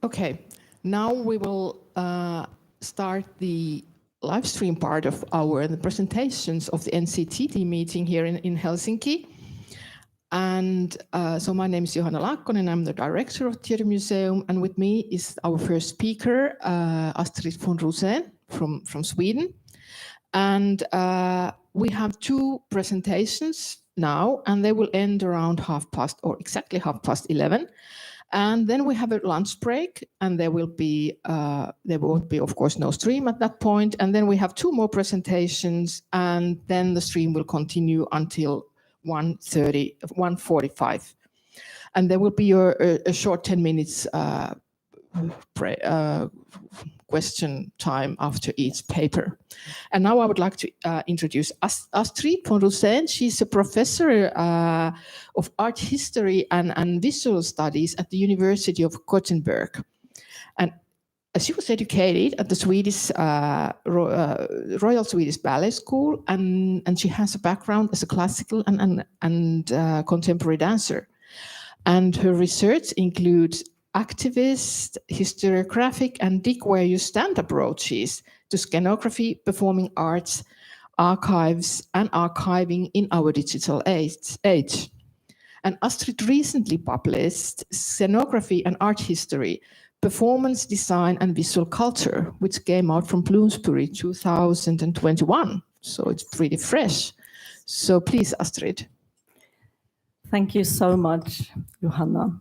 Okay, now we will start the live stream part of the presentations of the NCTD meeting here in Helsinki. And so my name is Johanna Laakkonen, I'm the director of Theatre Museum, and with me is our first speaker, Astrid von Rosén from Sweden. And we have two presentations now, and they will end around exactly 11:30. And then we have a lunch break, and there won't be, of course, no stream at that point. And then we have two more presentations, and then the stream will continue until 1:45. And there will be a short 10 minutes question time after each paper. And now I would like to introduce Astrid von Rosén. She's a professor of art history and visual studies at the University of Gothenburg. And she was educated at the Swedish Royal Swedish Ballet School, and she has a background as a classical and contemporary dancer. And her research includes activist, historiographic, and dig-where-you-stand approaches to scenography, performing arts, archives, and archiving in our digital age. And Astrid recently published Scenography and Art History, Performance Design and Visual Culture, which came out from Bloomsbury 2021. So it's pretty fresh. So please, Astrid. Thank you so much, Johanna.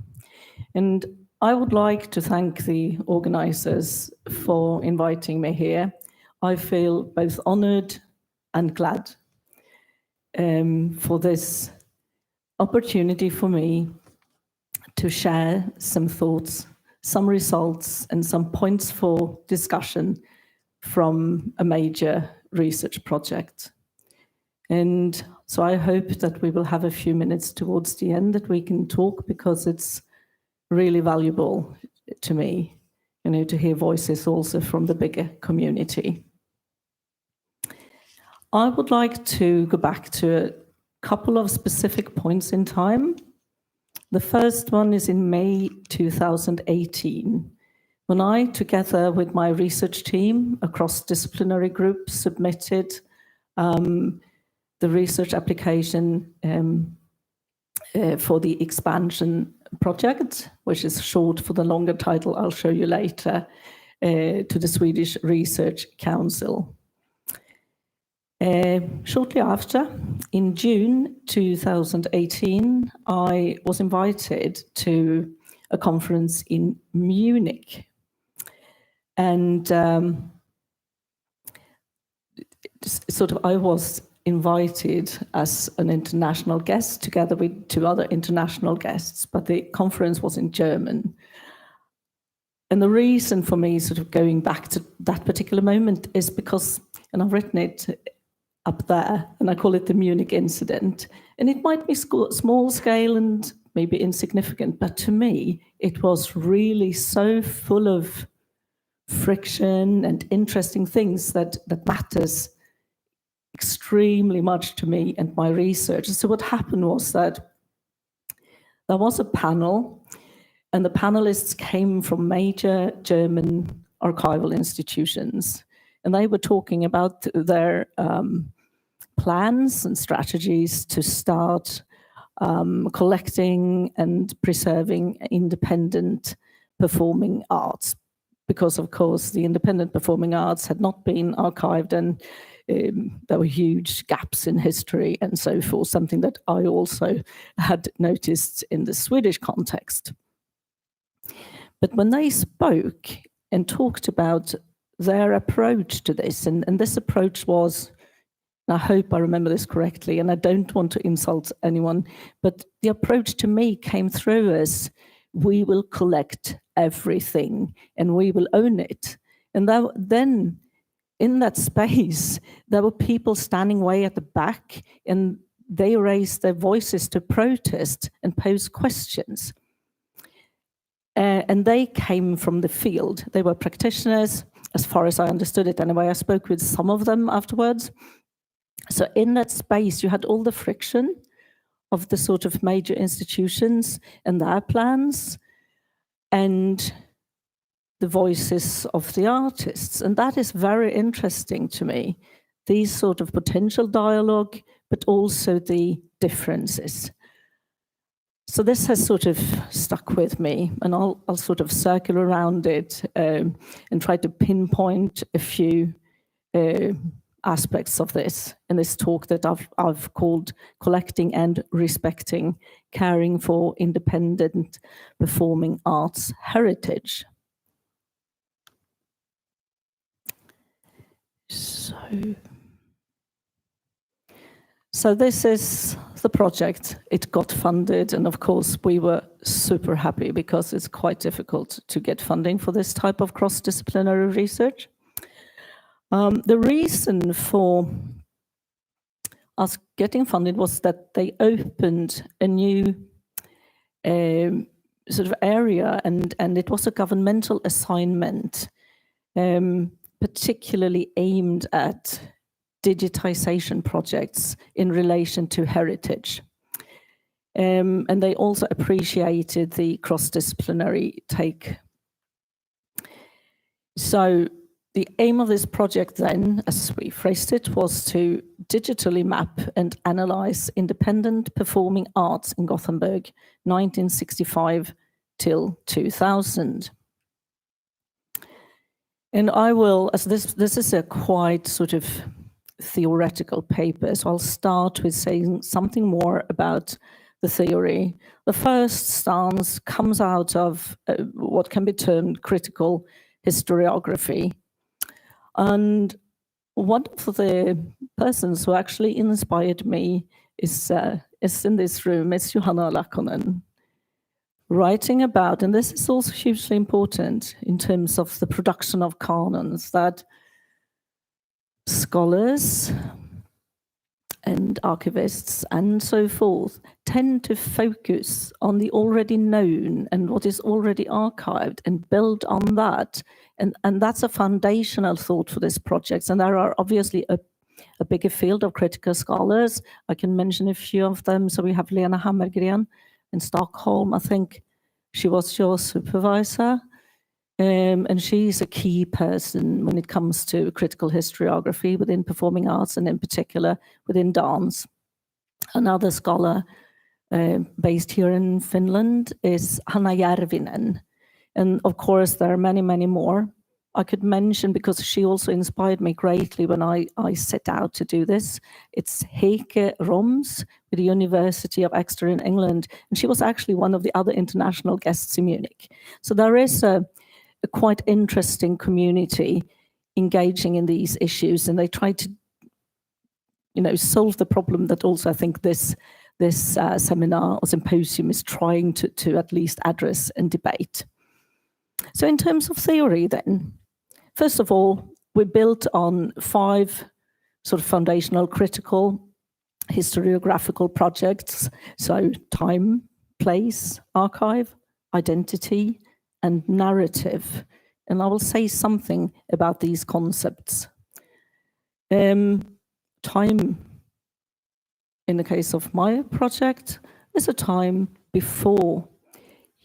And I would like to thank the organizers for inviting me here. I feel both honored and glad for this opportunity for me to share some thoughts, some results, and some points for discussion from a major research project. And so I hope that we will have a few minutes towards the end that we can talk, because it's really valuable to me, to hear voices also from the bigger community. I would like to go back to a couple of specific points in time. The first one is in May 2018, when I, together with my research team across disciplinary groups, submitted the research application for the expansion project, which is short for the longer title I'll show you later, to the Swedish Research Council. Shortly after, in June 2018, I was invited to a conference in Munich. And I was invited as an international guest together with two other international guests, but the conference was in German. And the reason for me going back to that particular moment is because, and I've written it up there, and I call it the Munich incident. And it might be small scale and maybe insignificant, but to me, it was really so full of friction and interesting things that matters extremely much to me and my research. So what happened was that there was a panel, and the panelists came from major German archival institutions, and they were talking about their plans and strategies to start collecting and preserving independent performing arts, because of course the independent performing arts had not been archived, and there were huge gaps in history and so forth, something that I also had noticed in the Swedish context. But when they spoke and talked about their approach to this, and this approach was, and I hope I remember this correctly, and I don't want to insult anyone, but the approach to me came through as, we will collect everything and we will own it. And then in that space, there were people standing way at the back, and they raised their voices to protest and pose questions. And they came from the field. They were practitioners, as far as I understood it anyway. I spoke with some of them afterwards. So in that space, you had all the friction of the major institutions and their plans, and the voices of the artists. And that is very interesting to me, these sort of potential dialogue, but also the differences. So this has sort of stuck with me, and I'll sort of circle around it and try to pinpoint a few aspects of this in this talk that I've called Collecting and Respecting, Caring for Independent Performing Arts Heritage. So this is the project. It got funded, and of course we were super happy because it's quite difficult to get funding for this type of cross-disciplinary research. The reason for us getting funded was that they opened a new sort of area, and it was a governmental assignment, particularly aimed at digitization projects in relation to heritage. And they also appreciated the cross-disciplinary take. So the aim of this project then, as we phrased it, was to digitally map and analyze independent performing arts in Gothenburg, 1965 till 2000. And I will, as this is a quite sort of theoretical paper, so I'll start with saying something more about the theory. The first stance comes out of what can be termed critical historiography. And one of the persons who actually inspired me is in this room, it's Johanna Lakkonen, writing about, and this is also hugely important in terms of the production of canons, that scholars and archivists and so forth tend to focus on the already known and what is already archived and build on that. And that's a foundational thought for this project. And there are obviously a bigger field of critical scholars. I can mention a few of them. So we have Lena Hammergren in Stockholm. I think she was your supervisor. And she's a key person when it comes to critical historiography within performing arts, and in particular within dance. Another scholar based here in Finland is Hanna Järvinen. And of course, there are many, many more. I could mention, because she also inspired me greatly when I set out to do this. It's Heike Roms with the University of Exeter in England. And she was actually one of the other international guests in Munich. So there is a quite interesting community engaging in these issues, and they try to, solve the problem that also I think this seminar or symposium is trying to at least address and debate. So in terms of theory then, first of all, we built on 5 sort of foundational critical historiographical projects. So time, place, archive, identity, and narrative. And I will say something about these concepts. Time, in the case of my project, is a time before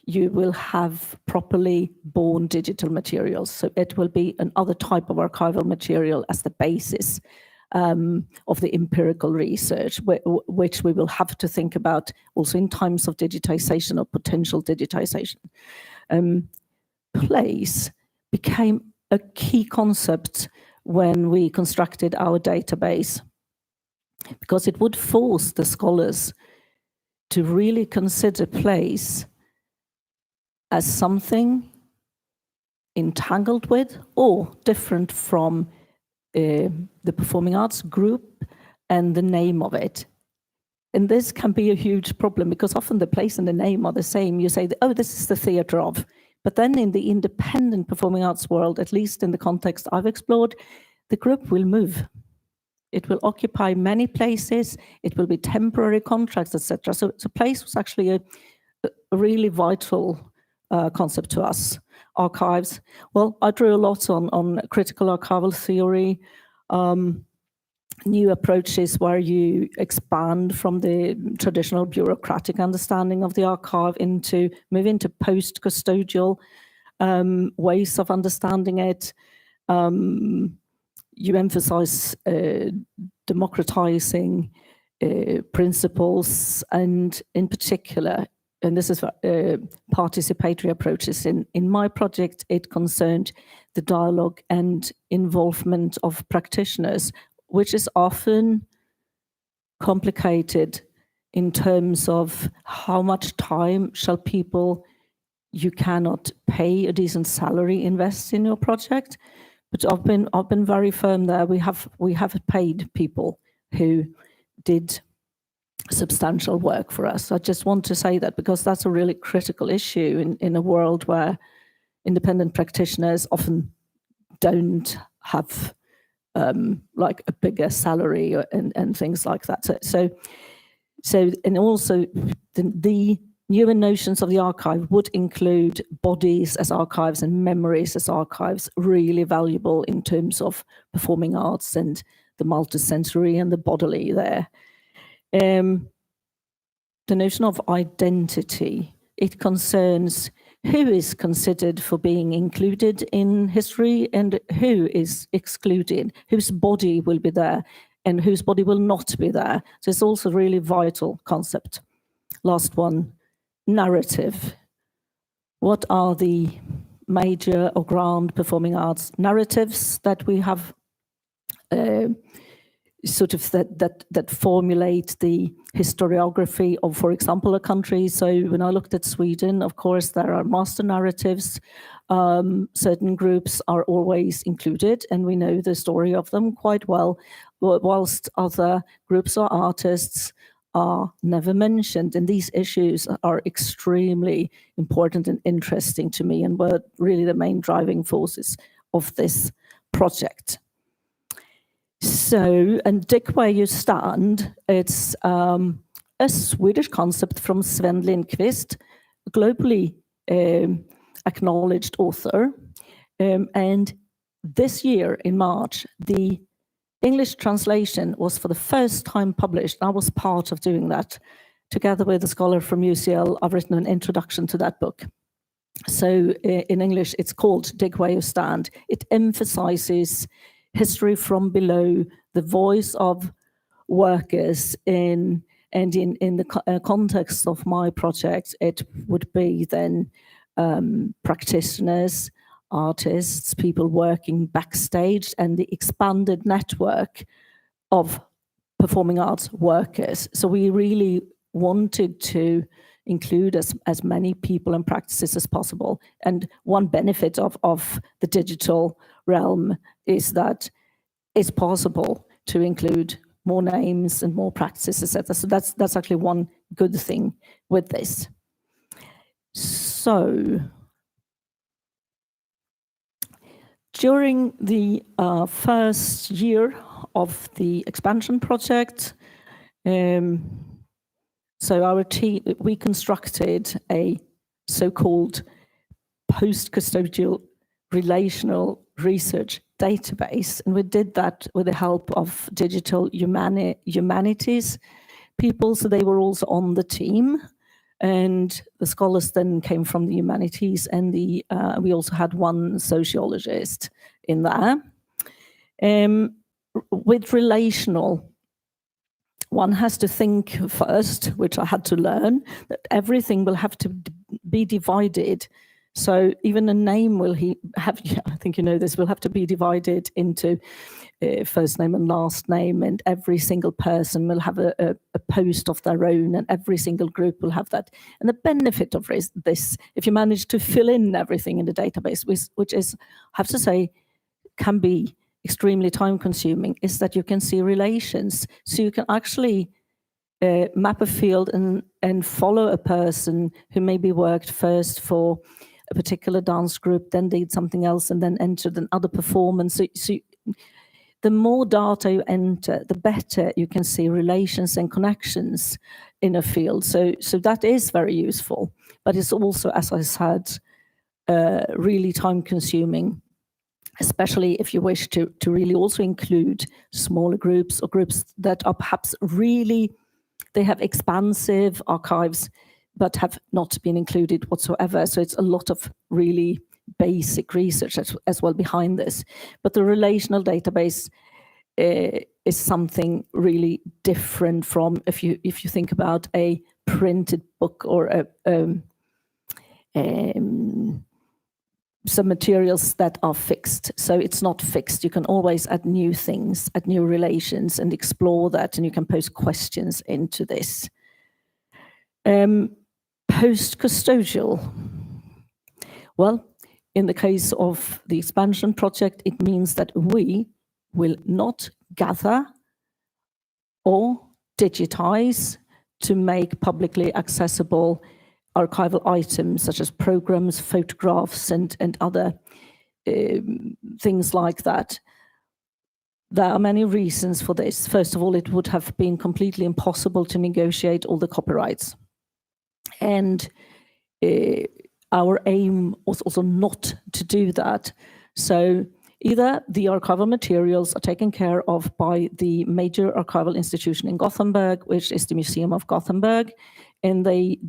you will have properly born digital materials. So it will be another type of archival material as the basis of the empirical research, which we will have to think about also in times of digitization or potential digitization. Place became a key concept when we constructed our database, because it would force the scholars to really consider place as something entangled with or different from the performing arts group and the name of it. And this can be a huge problem, because often the place and the name are the same. You say, oh, this is the theatre of. But then in the independent performing arts world, at least in the context I've explored, the group will move. It will occupy many places. It will be temporary contracts, etc. So place was actually a really vital concept to us. Archives. Well, I drew a lot on critical archival theory, new approaches where you expand from the traditional bureaucratic understanding of the archive move into post-custodial ways of understanding it. You emphasize democratizing principles, and in particular, and this is participatory approaches. In my project, it concerned the dialogue and involvement of practitioners, which is often complicated in terms of how much time shall people you cannot pay a decent salary invest in your project. But I've been very firm there. We have paid people who did substantial work for us. I just want to say that because that's a really critical issue in a world where independent practitioners often don't have like a bigger salary and things like that. So and also the newer notions of the archive would include bodies as archives and memories as archives, really valuable in terms of performing arts and the multisensory and the bodily there. The notion of identity, it concerns who is considered for being included in history and who is excluded, whose body will be there and whose body will not be there. So it's also a really vital concept. Last one, narrative. What are the major or grand performing arts narratives that we have sort of that formulate the historiography of, for example, a country? So when I looked at Sweden, of course, there are master narratives. Certain groups are always included, and we know the story of them quite well, whilst other groups or artists are never mentioned. And these issues are extremely important and interesting to me, and were really the main driving forces of this project. So, and dig where you stand, it's a Swedish concept from Sven Lindqvist, a globally acknowledged author. And this year in March, the English translation was for the first time published. I was part of doing that. Together with a scholar from UCL, I've written an introduction to that book. So in English, it's called Dig Where You Stand. It emphasizes history from below, the voice of workers in the context of my project. It would be then practitioners, artists, people working backstage, and the expanded network of performing arts workers. So we really wanted to include as many people and practices as possible. And one benefit of the digital realm is that it's possible to include more names and more practices, etc. So that's actually one good thing with this. So during the first year of the expansion project, so our team, we constructed a so-called post-custodial relational research database, and we did that with the help of digital humanities people, so they were also on the team. And the scholars then came from the humanities, and we also had one sociologist in there. With relational, one has to think first, which I had to learn, that everything will have to be divided. So even a name will have, I think you know this, will have to be divided into first name and last name, and every single person will have a post of their own, and every single group will have that. And the benefit of this, if you manage to fill in everything in the database, which is, I have to say, can be extremely time consuming, is that you can see relations. So you can actually map a field and follow a person who maybe worked first for a particular dance group, then did something else, and then entered another performance. So the more data you enter, the better you can see relations and connections in a field. So that is very useful, but it's also, as I said, really time consuming, especially if you wish to really also include smaller groups or groups that are perhaps really, they have expansive archives, but have not been included whatsoever. So it's a lot of really basic research as well behind this. But the relational database is something really different from if you think about a printed book or some materials that are fixed. So it's not fixed. You can always add new things, add new relations, and explore that, and you can pose questions into this. Post-custodial. Well, in the case of the expansion project, it means that we will not gather or digitize to make publicly accessible archival items such as programs, photographs, and other things like that. There are many reasons for this. First of all, it would have been completely impossible to negotiate all the copyrights. And our aim was also not to do that. So either the archival materials are taken care of by the major archival institution in Gothenburg, which is the Museum of Gothenburg, and they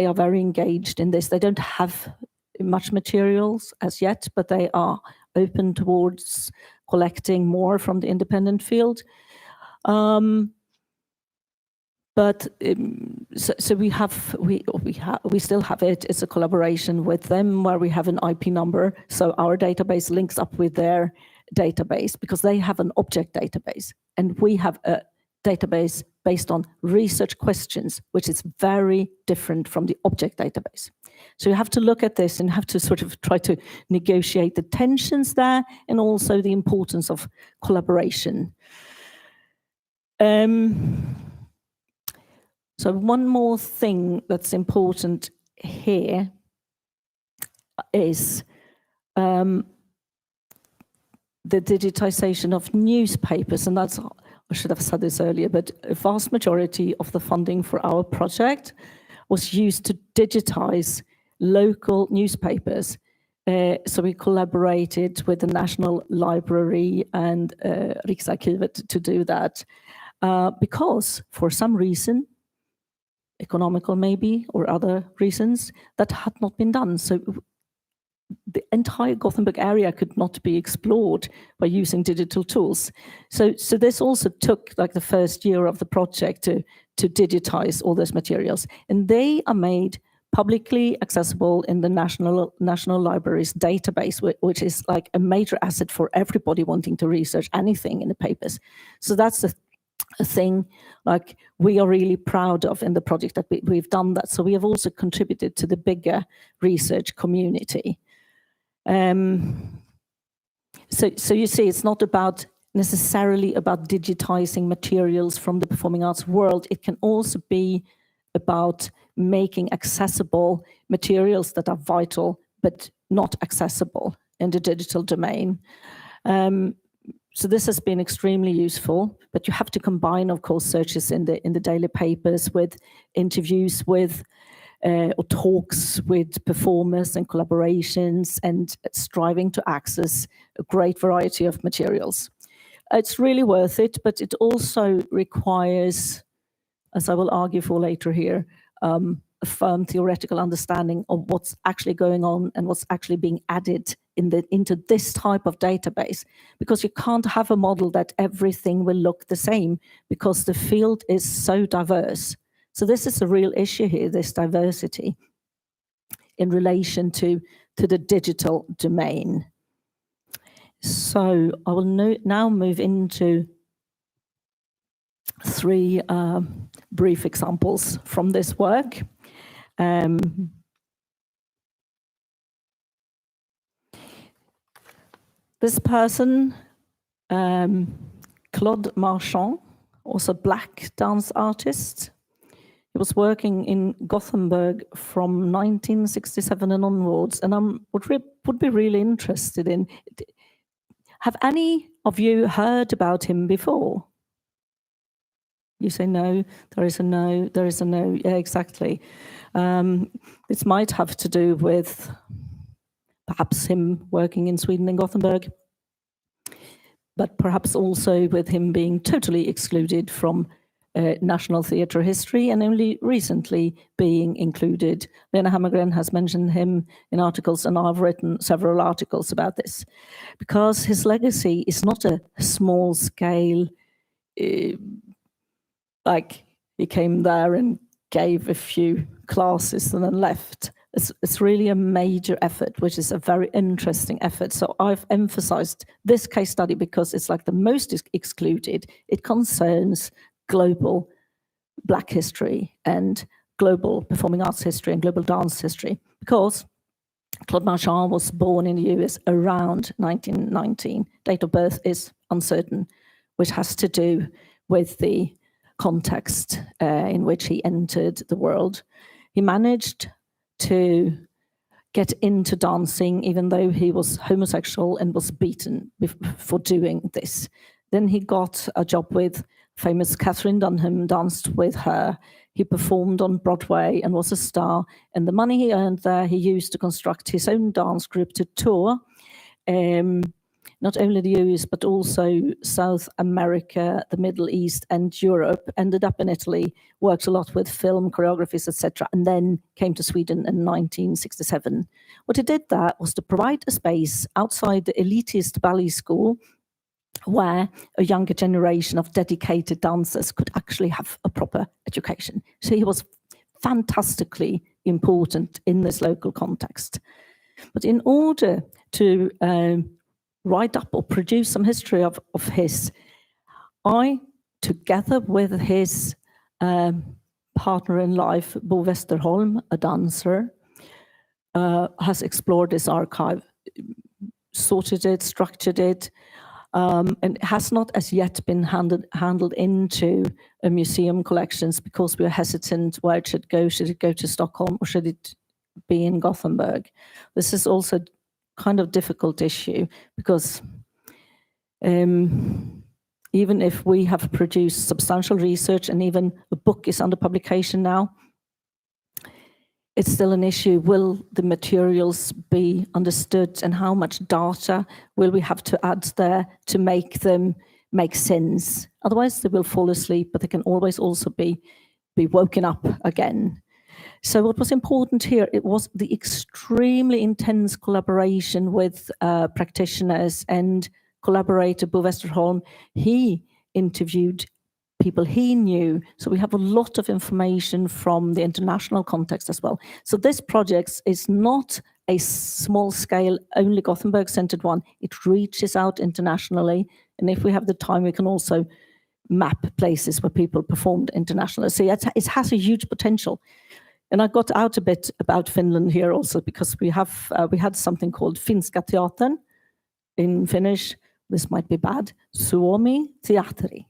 are very engaged in this. They don't have much materials as yet, but they are open towards collecting more from the independent field. But so we still have it. It's a collaboration with them where we have an IP number. So our database links up with their database because they have an object database, and we have a database based on research questions, which is very different from the object database. So you have to look at this and have to sort of try to negotiate the tensions there and also the importance of collaboration. So one more thing that's important here is the digitization of newspapers, and that's, I should have said this earlier, but a vast majority of the funding for our project was used to digitize local newspapers. So we collaborated with the National Library and Riksarkivet to do that because for some reason, economical maybe, or other reasons, that had not been done. So the entire Gothenburg area could not be explored by using digital tools. So this also took like the first year of the project to digitize all those materials. And they are made publicly accessible in the National Library's database, which is like a major asset for everybody wanting to research anything in the papers. So that's a thing like we are really proud of in the project that we've done that. So we have also contributed to the bigger research community. So you see, it's not about necessarily about digitizing materials from the performing arts world. It can also be about making accessible materials that are vital but not accessible in the digital domain. So this has been extremely useful, but you have to combine, of course, searches in the daily papers with interviews with or talks with performers and collaborations, and striving to access a great variety of materials. It's really worth it, but it also requires, as I will argue for later here, a firm theoretical understanding of what's actually going on and what's actually being added into this type of database, because you can't have a model that everything will look the same because the field is so diverse. So this is a real issue here, this diversity in relation to the digital domain. So I will now move into three brief examples from this work. This person, Claude Marchand, was a black dance artist. He was working in Gothenburg from 1967 and onwards, and I would be really interested in, have any of you heard about him before? You say no, there is a no, there is a no, yeah, exactly. This might have to do with perhaps him working in Sweden and Gothenburg, but perhaps also with him being totally excluded from national theatre history, and only recently being included. Lena Hammargren has mentioned him in articles, and I've written several articles about this, because his legacy is not a small scale, like he came there and gave a few classes and then left. It's really a major effort, which is a very interesting effort. So I've emphasized this case study because it's like the most excluded. It concerns global Black history and global performing arts history and global dance history, because Claude Marchand was born in the US around 1919. Date of birth is uncertain, which has to do with the context in which he entered the world. He managed to get into dancing, even though he was homosexual and was beaten for doing this. Then he got a job with famous Catherine Dunham, danced with her. He performed on Broadway and was a star. And the money he earned there, he used to construct his own dance group to tour, not only the US, but also South America, the Middle East, and Europe. Ended up in Italy, worked a lot with film, choreographies, etc., and then came to Sweden in 1967. What he did there was to provide a space outside the elitist ballet school where a younger generation of dedicated dancers could actually have a proper education. So he was fantastically important in this local context. But in order to write up or produce some history of his, I, together with his partner in life, Bo Westerholm, a dancer, has explored this archive, sorted it, structured it, and it has not as yet been handled into a museum collections because we are hesitant where it should go. Should it go to Stockholm or should it be in Gothenburg? This is also kind of difficult issue because even if we have produced substantial research and even a book is under publication now, it's still an issue. Will the materials be understood and how much data will we have to add there to make them make sense? Otherwise they will fall asleep, but they can always also be woken up again. So what was important here, it was the extremely intense collaboration with practitioners and collaborator Bo Westerholm. He interviewed people he knew. So we have a lot of information from the international context as well. So this project is not a small scale, only Gothenburg-centered one. It reaches out internationally. And if we have the time, we can also map places where people performed internationally. So it has a huge potential. And I got out a bit about Finland here also because we had something called Finska teatern in Finnish. This might be bad. Suomi teatteri.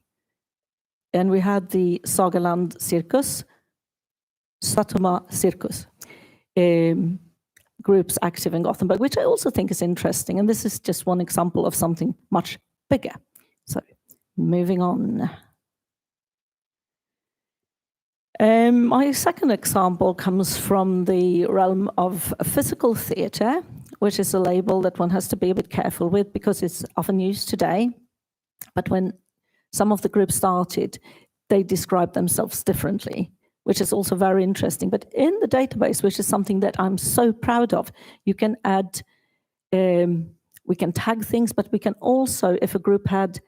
And we had the Sagaland Circus, Satama Circus, groups active in Gothenburg, which I also think is interesting. And this is just one example of something much bigger. So moving on. My second example comes from the realm of physical theatre, which is a label that one has to be a bit careful with because it's often used today. But when some of the groups started, they described themselves differently, which is also very interesting. But in the database, which is something that I'm so proud of, you can add, we can tag things, but we can also, if a group had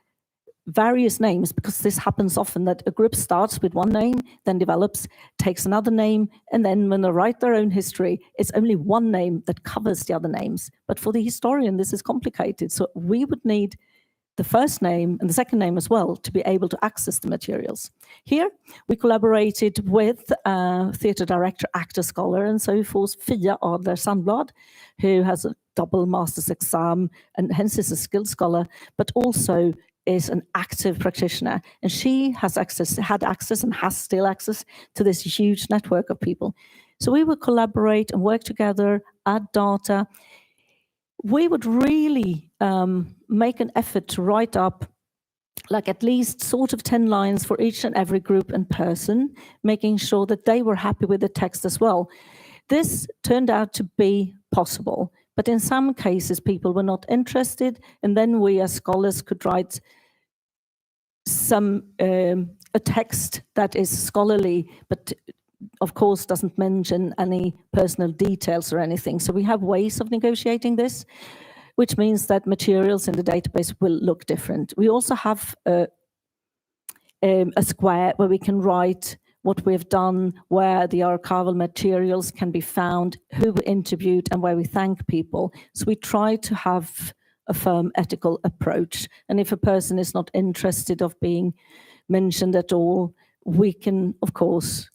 various names, because this happens often that a group starts with one name, then develops, takes another name, and then when they write their own history, it's only one name that covers the other names. But for the historian, this is complicated. So we would need the first name and the second name as well to be able to access the materials. Here, we collaborated with theatre director, actor, scholar, and so forth, Fia Adler Sandblad, who has a double master's exam and hence is a skilled scholar, but also is an active practitioner. And she has had access and has still access to this huge network of people. So we would collaborate and work together, add data. We would really make an effort to write up like at least sort of 10 lines for each and every group and person, making sure that they were happy with the text as well. This turned out to be possible, but in some cases people were not interested, and then we as scholars could write some a text that is scholarly, but of course doesn't mention any personal details or anything. So we have ways of negotiating this, which means that materials in the database will look different. We also have a square where we can write what we've done, where the archival materials can be found, who we interviewed, and where we thank people. So we try to have a firm ethical approach. And if a person is not interested of being mentioned at all, we can, of course,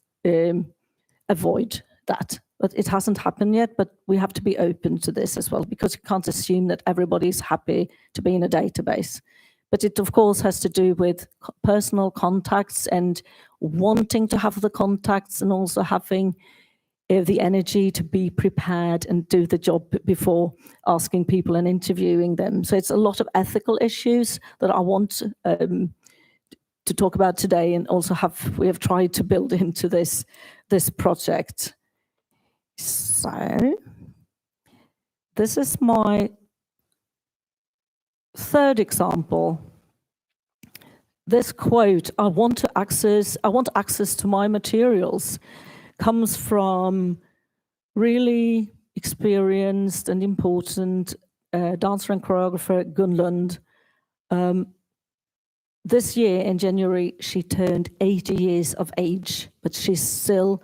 avoid that. But it hasn't happened yet, but we have to be open to this as well, because you can't assume that everybody's happy to be in a database. But it, of course, has to do with personal contacts and wanting to have the contacts, and also having the energy to be prepared and do the job before asking people and interviewing them. So it's a lot of ethical issues that I want to talk about today, and also we have tried to build into this project. So this is my third example. This quote, I want access to my materials, comes from really experienced and important dancer and choreographer Gun Lund. This year in January, she turned 80 years of age, but she's still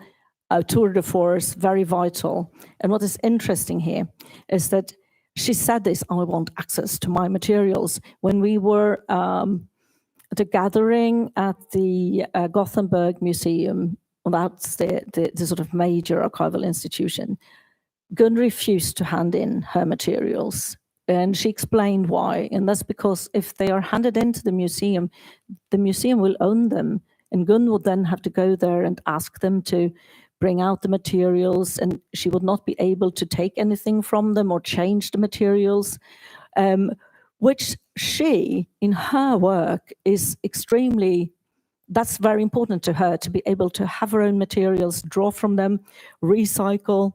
a tour de force, very vital. And what is interesting here is that she said this, I want access to my materials. When we were at a gathering at the Gothenburg Museum, that's the sort of major archival institution, Gun refused to hand in her materials. And she explained why. And that's because if they are handed into the museum will own them. And Gun would then have to go there and ask them to bring out the materials, and she would not be able to take anything from them or change the materials, which she, in her work, is that's very important to her, to be able to have her own materials, draw from them, recycle,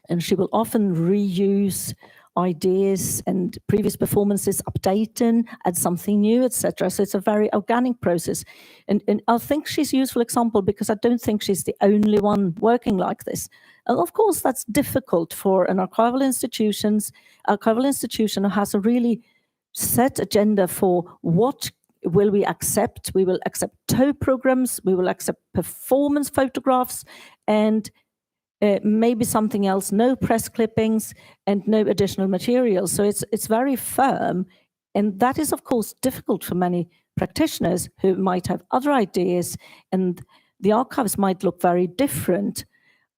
and she will often reuse ideas and previous performances, update and add something new, etc. So it's a very organic process. And I think she's a useful example because I don't think she's the only one working like this. And of course, that's difficult for an archival institution who has a really set agenda for what will we accept. We will accept tow programs, we will accept performance photographs, and maybe something else, no press clippings and no additional materials. So it's very firm. And that is, of course, difficult for many practitioners who might have other ideas, and the archives might look very different.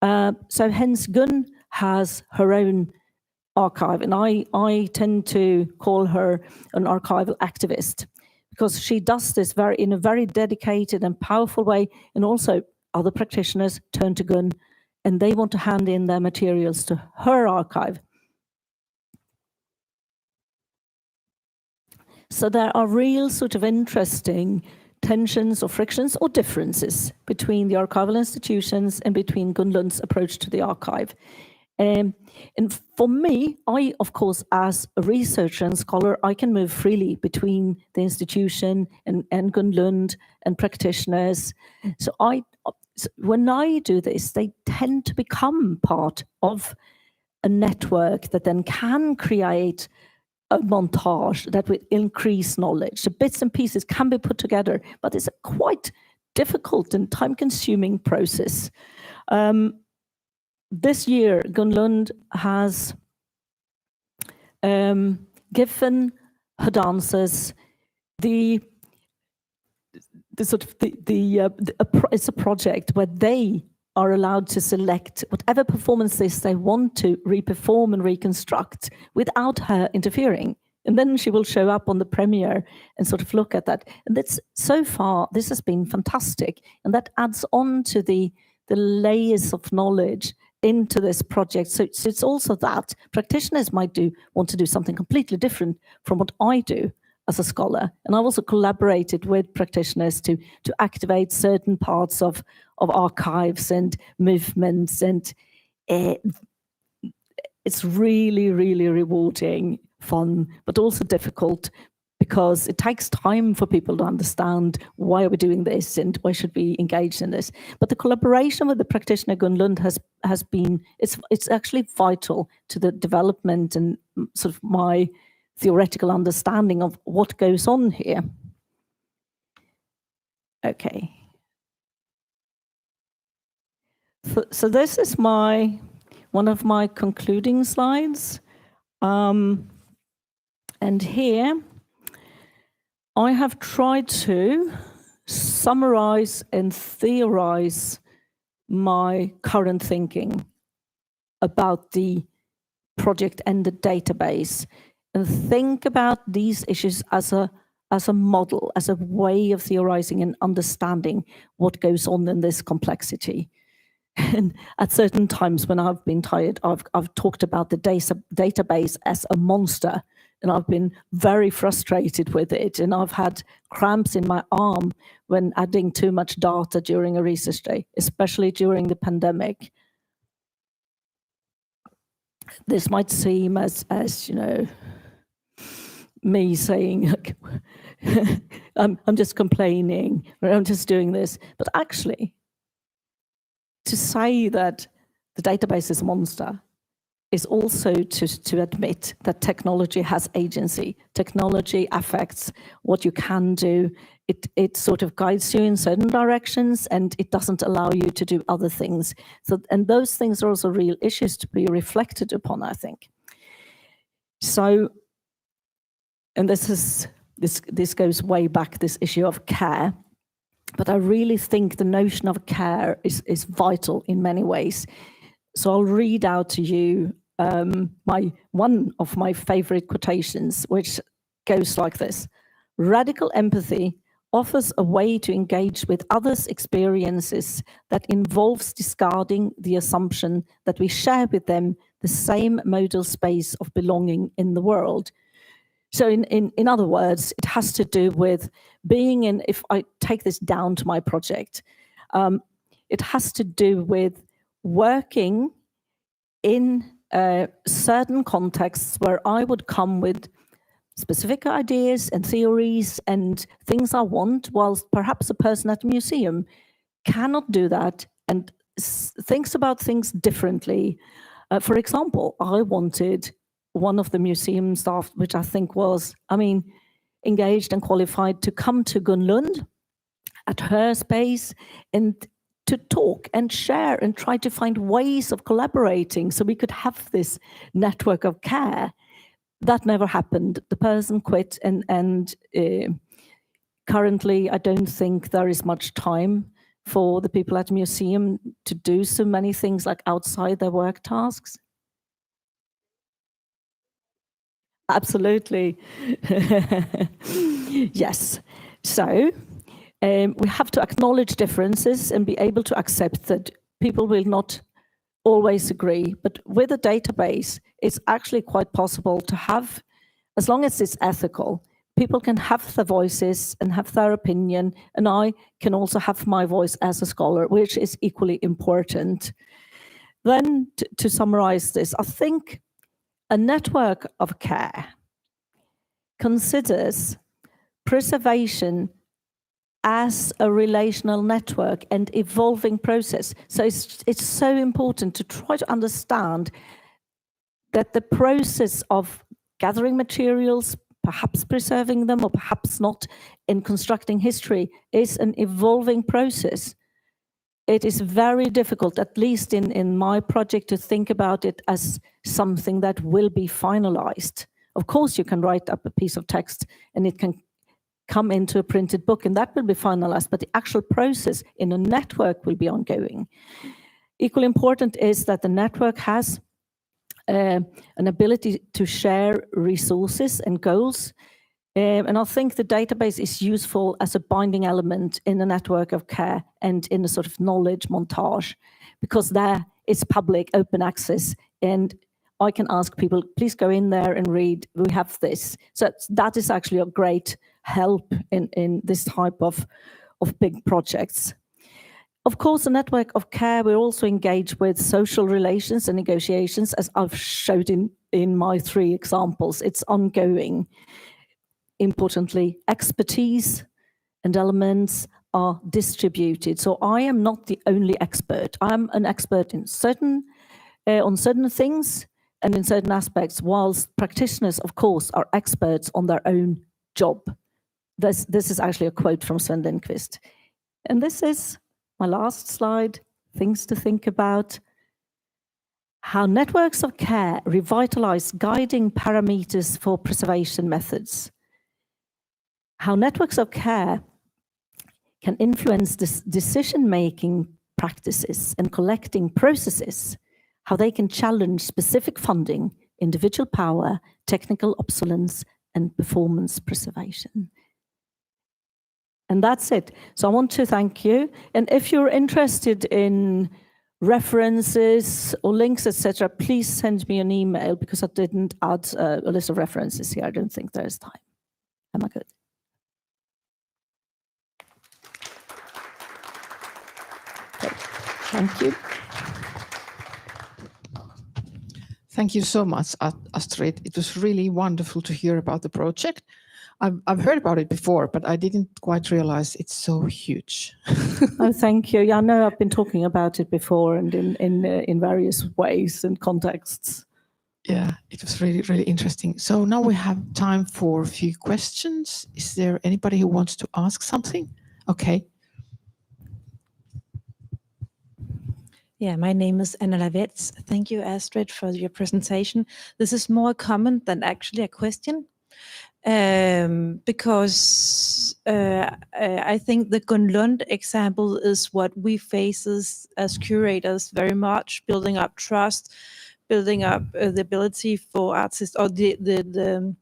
So hence Gun has her own archive, and I tend to call her an archival activist, because she does this in a very dedicated and powerful way. And also other practitioners turn to Gun and they want to hand in their materials to her archive. So there are real sort of interesting tensions or frictions or differences between the archival institutions and between Gun Lund's approach to the archive. And for me, of course, as a researcher and scholar, I can move freely between the institution and Gun Lund and practitioners. So when I do this, they tend to become part of a network that then can create a montage that will increase knowledge. The bits and pieces can be put together, but it's a quite difficult and time-consuming process. This year, Gun Lund has given her dancers it's a project where they are allowed to select whatever performances they want to re-perform and reconstruct without her interfering. And then she will show up on the premiere and sort of look at that. And that's, so far, this has been fantastic. And that adds on to the layers of knowledge into this project. So it's also that practitioners might want to do something completely different from what I do as a scholar. And I've also collaborated with practitioners to activate certain parts of archives and movements. And it's really, really rewarding, fun, but also difficult, because it takes time for people to understand why are we doing this and why should we engage in this. But the collaboration with the practitioner Gun Lund has been, it's actually vital to the development and sort of my theoretical understanding of what goes on here. Okay. So this is one of my concluding slides. And here I have tried to summarize and theorize my current thinking about the project and the database, and think about these issues as a model, as a way of theorizing and understanding what goes on in this complexity. And at certain times when I've been tired, I've talked about the database as a monster, and I've been very frustrated with it. And I've had cramps in my arm when adding too much data during a research day, especially during the pandemic. This might seem as you know, me saying, I'm just complaining, or I'm just doing this. But actually, to say that the database is a monster is also to admit that technology has agency. Technology affects what you can do. It sort of guides you in certain directions, and it doesn't allow you to do other things. So, and those things are also real issues to be reflected upon, I think. So, and this goes way back, this issue of care. But I really think the notion of care is vital in many ways. So I'll read out to you one of my favorite quotations, which goes like this: radical empathy offers a way to engage with others' experiences that involves discarding the assumption that we share with them the same modal space of belonging in the world. So in other words, it has to do with being in, if I take this down to my project, it has to do with working in certain contexts where I would come with specific ideas and theories and things I want, whilst perhaps a person at a museum cannot do that and thinks about things differently. For example, I wanted one of the museum staff, which I think was, engaged and qualified, to come to Gun Lund at her space and to talk and share and try to find ways of collaborating so we could have this network of care. That never happened. The person quit, and currently I don't think there is much time for the people at the museum to do so many things like outside their work tasks. Absolutely. Yes. So we have to acknowledge differences and be able to accept that people will not always agree. But with a database, it's actually quite possible to have, as long as it's ethical, people can have their voices and have their opinion, and I can also have my voice as a scholar, which is equally important. Then to summarize this, I think a network of care considers preservation as a relational network and evolving process. So it's so important to try to understand that the process of gathering materials, perhaps preserving them or perhaps not, in constructing history is an evolving process. It is very difficult, at least in my project, to think about it as something that will be finalized. Of course, you can write up a piece of text and it can come into a printed book and that will be finalized, but the actual process in a network will be ongoing. Equally important is that the network has an ability to share resources and goals. And I think the database is useful as a binding element in a network of care and in a sort of knowledge montage, because there it's public, open access, and I can ask people, please go in there and read, we have this. So that is actually a great help in this type of big projects. Of course, the network of care, we also engage with social relations and negotiations, as I've showed in my 3 examples. It's ongoing. importantly, expertise and elements are distributed. So I am not the only expert. I'm an expert in on certain things and in certain aspects, whilst practitioners, of course, are experts on their own job. This is actually a quote from Sven Lindqvist. And this is my last slide, things to think about. How networks of care revitalize guiding parameters for preservation methods. How networks of care can influence decision-making practices and collecting processes, how they can challenge specific funding, individual power, technical obsolescence, and performance preservation. And that's it. So I want to thank you. And if you're interested in references or links, etc., please send me an email, because I didn't add a list of references here. I don't think there's time. Am I good? Okay. Thank you. Thank you so much, Astrid. It was really wonderful to hear about the project. I've heard about it before, but I didn't quite realize it's so huge. Oh, thank you. Yeah, I know I've been talking about it before and in various ways and contexts. Yeah, it was really, really interesting. So now we have time for a few questions. Is there anybody who wants to ask something? Okay. Yeah, my name is Anna Lavets. Thank you, Astrid, for your presentation. This is more a comment than actually a question. Because I think the Gunlund example is what we face as curators very much, building up trust, building up the ability for artists, or that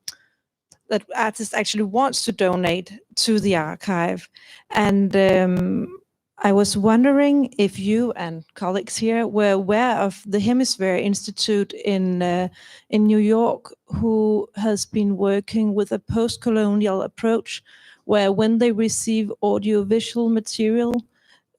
artists actually wants to donate to the archive. And I was wondering if you and colleagues here were aware of the Hemisphere Institute in New York, who has been working with a post-colonial approach, where when they receive audiovisual material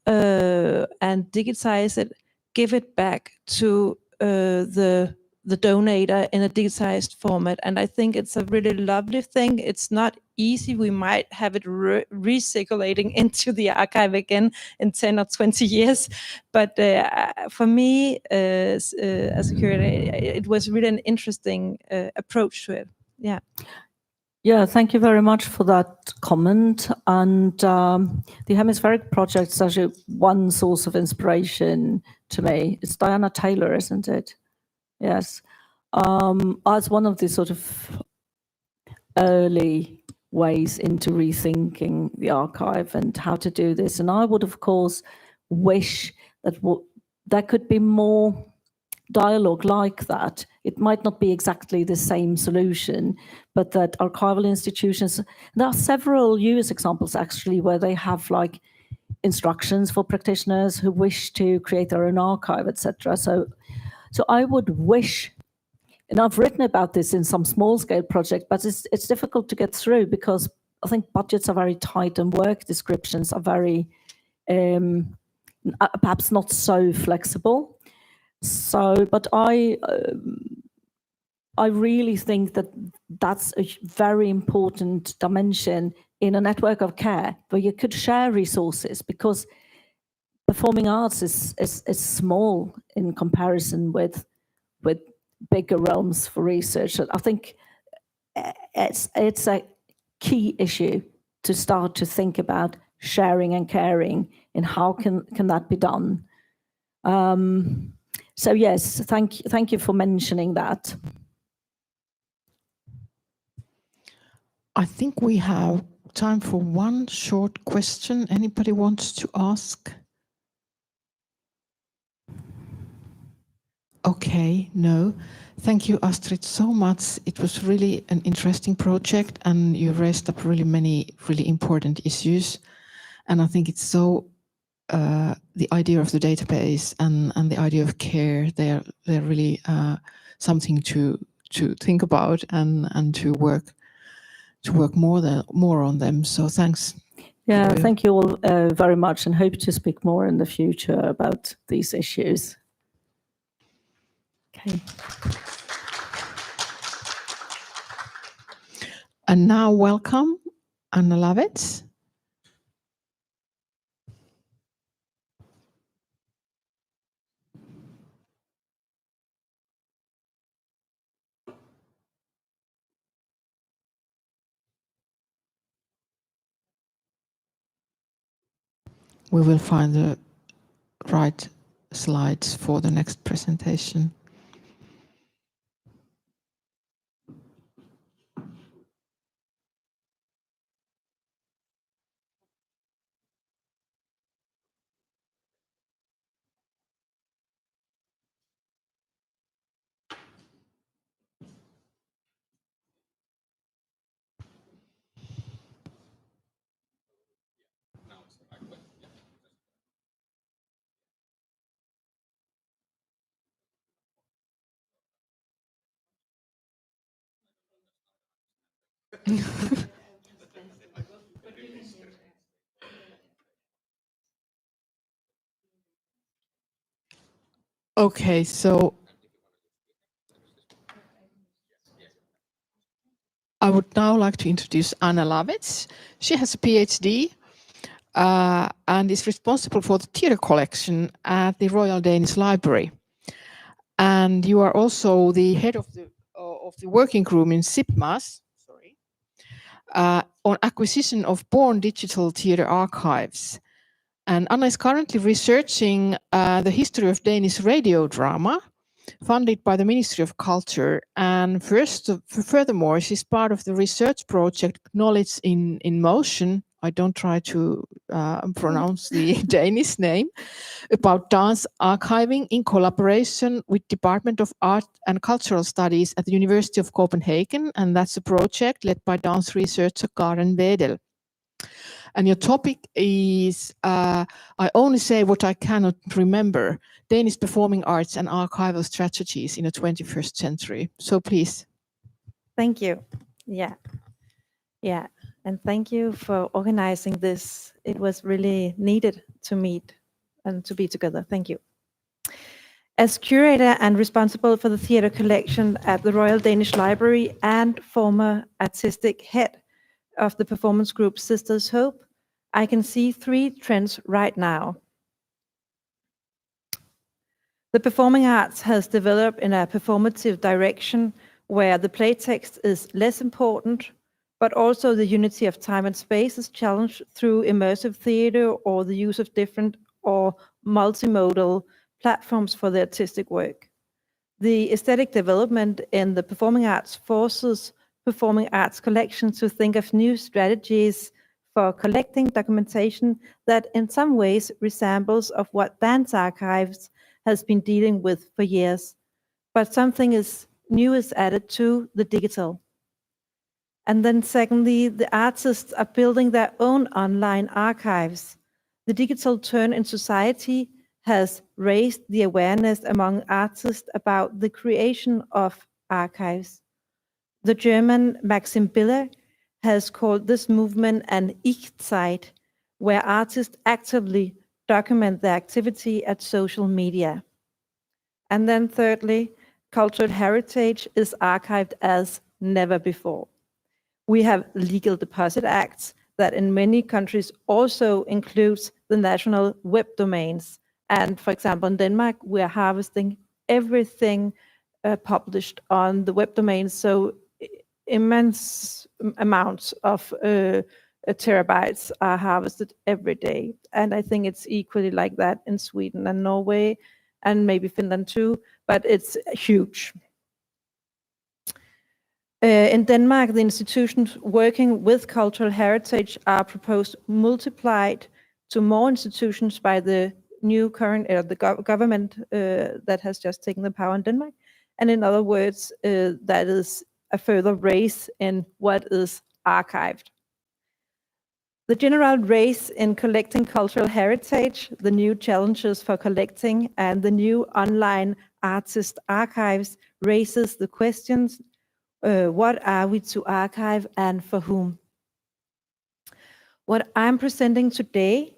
and digitize it, give it back to the donator in a digitized format. And I think it's a really lovely thing. It's not easy. We might have it recirculating into the archive again in 10 or 20 years. But for me, as a curator, it was really an interesting approach to it. Yeah. Yeah, thank you very much for that comment. And the Hemispheric Project is actually one source of inspiration to me. It's Diana Taylor, isn't it? Yes. As one of the sort of early ways into rethinking the archive and how to do this. And I would, of course, wish that there could be more dialogue like that. It might not be exactly the same solution, but that archival institutions, there are several US examples actually where they have like instructions for practitioners who wish to create their own archive, etc. So I would wish, and I've written about this in some small scale project, but it's difficult to get through because I think budgets are very tight and work descriptions are very, perhaps not so flexible. So, but I really think that that's a very important dimension in a network of care where you could share resources, because performing arts is small in comparison with bigger realms for research. I think it's a key issue to start to think about sharing and caring and how can that be done. So yes, thank you for mentioning that. I think we have time for one short question. Anybody wants to ask? Okay, no. Thank you, Astrid, so much. It was really an interesting project, and you raised up really many really important issues. And I think it's so, the idea of the database and the idea of care, they're really something to think about and to work more on them. So thanks. Yeah, thank you all very much, and hope to speak more in the future about these issues. Okay. And now welcome Anna Lavets. We will find the right slides for the next presentation. Okay, so I would now like to introduce Anna Lavets. She has a PhD and is responsible for the theatre collection at the Royal Danish Library. And you are also the head of the working group in SIPMAS, on acquisition of born digital theatre archives. And Anna is currently researching the history of Danish radio drama, funded by the Ministry of Culture. And furthermore, she's part of the research project Knowledge in Motion. I don't try to pronounce the Danish name, about dance archiving in collaboration with Department of Art and Cultural Studies at the University of Copenhagen. And that's a project led by dance researcher Karen Wedel. And your topic is, I only say what I cannot remember, Danish performing arts and archival strategies in the 21st century. So please. Thank you. Yeah. And thank you for organizing this. It was really needed to meet and to be together. Thank you. As curator and responsible for the theatre collection at the Royal Danish Library and former artistic head of the performance group Sisters Hope, I can see three trends right now. The performing arts has developed in a performative direction where the playtext is less important, but also the unity of time and space is challenged through immersive theatre or the use of different or multimodal platforms for the artistic work. The aesthetic development in the performing arts forces performing arts collection to think of new strategies for collecting documentation that in some ways resembles of what dance archives has been dealing with for years, but something new is added to the digital. And then secondly, the artists are building their own online archives. The digital turn in society has raised the awareness among artists about the creation of archives. The German Maxim Biller has called this movement an Ich-Zeit, where artists actively document their activity at social media. And then thirdly, cultural heritage is archived as never before. We have legal deposit acts that in many countries also includes the national web domains. And for example, in Denmark, we are harvesting everything published on the web domains. So immense amounts of terabytes are harvested every day. And I think it's equally like that in Sweden and Norway, and maybe Finland too, but it's huge. In Denmark, the institutions working with cultural heritage are proposed multiplied to more institutions by the new current the government that has just taken the power in Denmark. And in other words, that is a further race in what is archived. The general race in collecting cultural heritage, the new challenges for collecting, and the new online artist archives raises the questions, what are we to archive and for whom? What I'm presenting today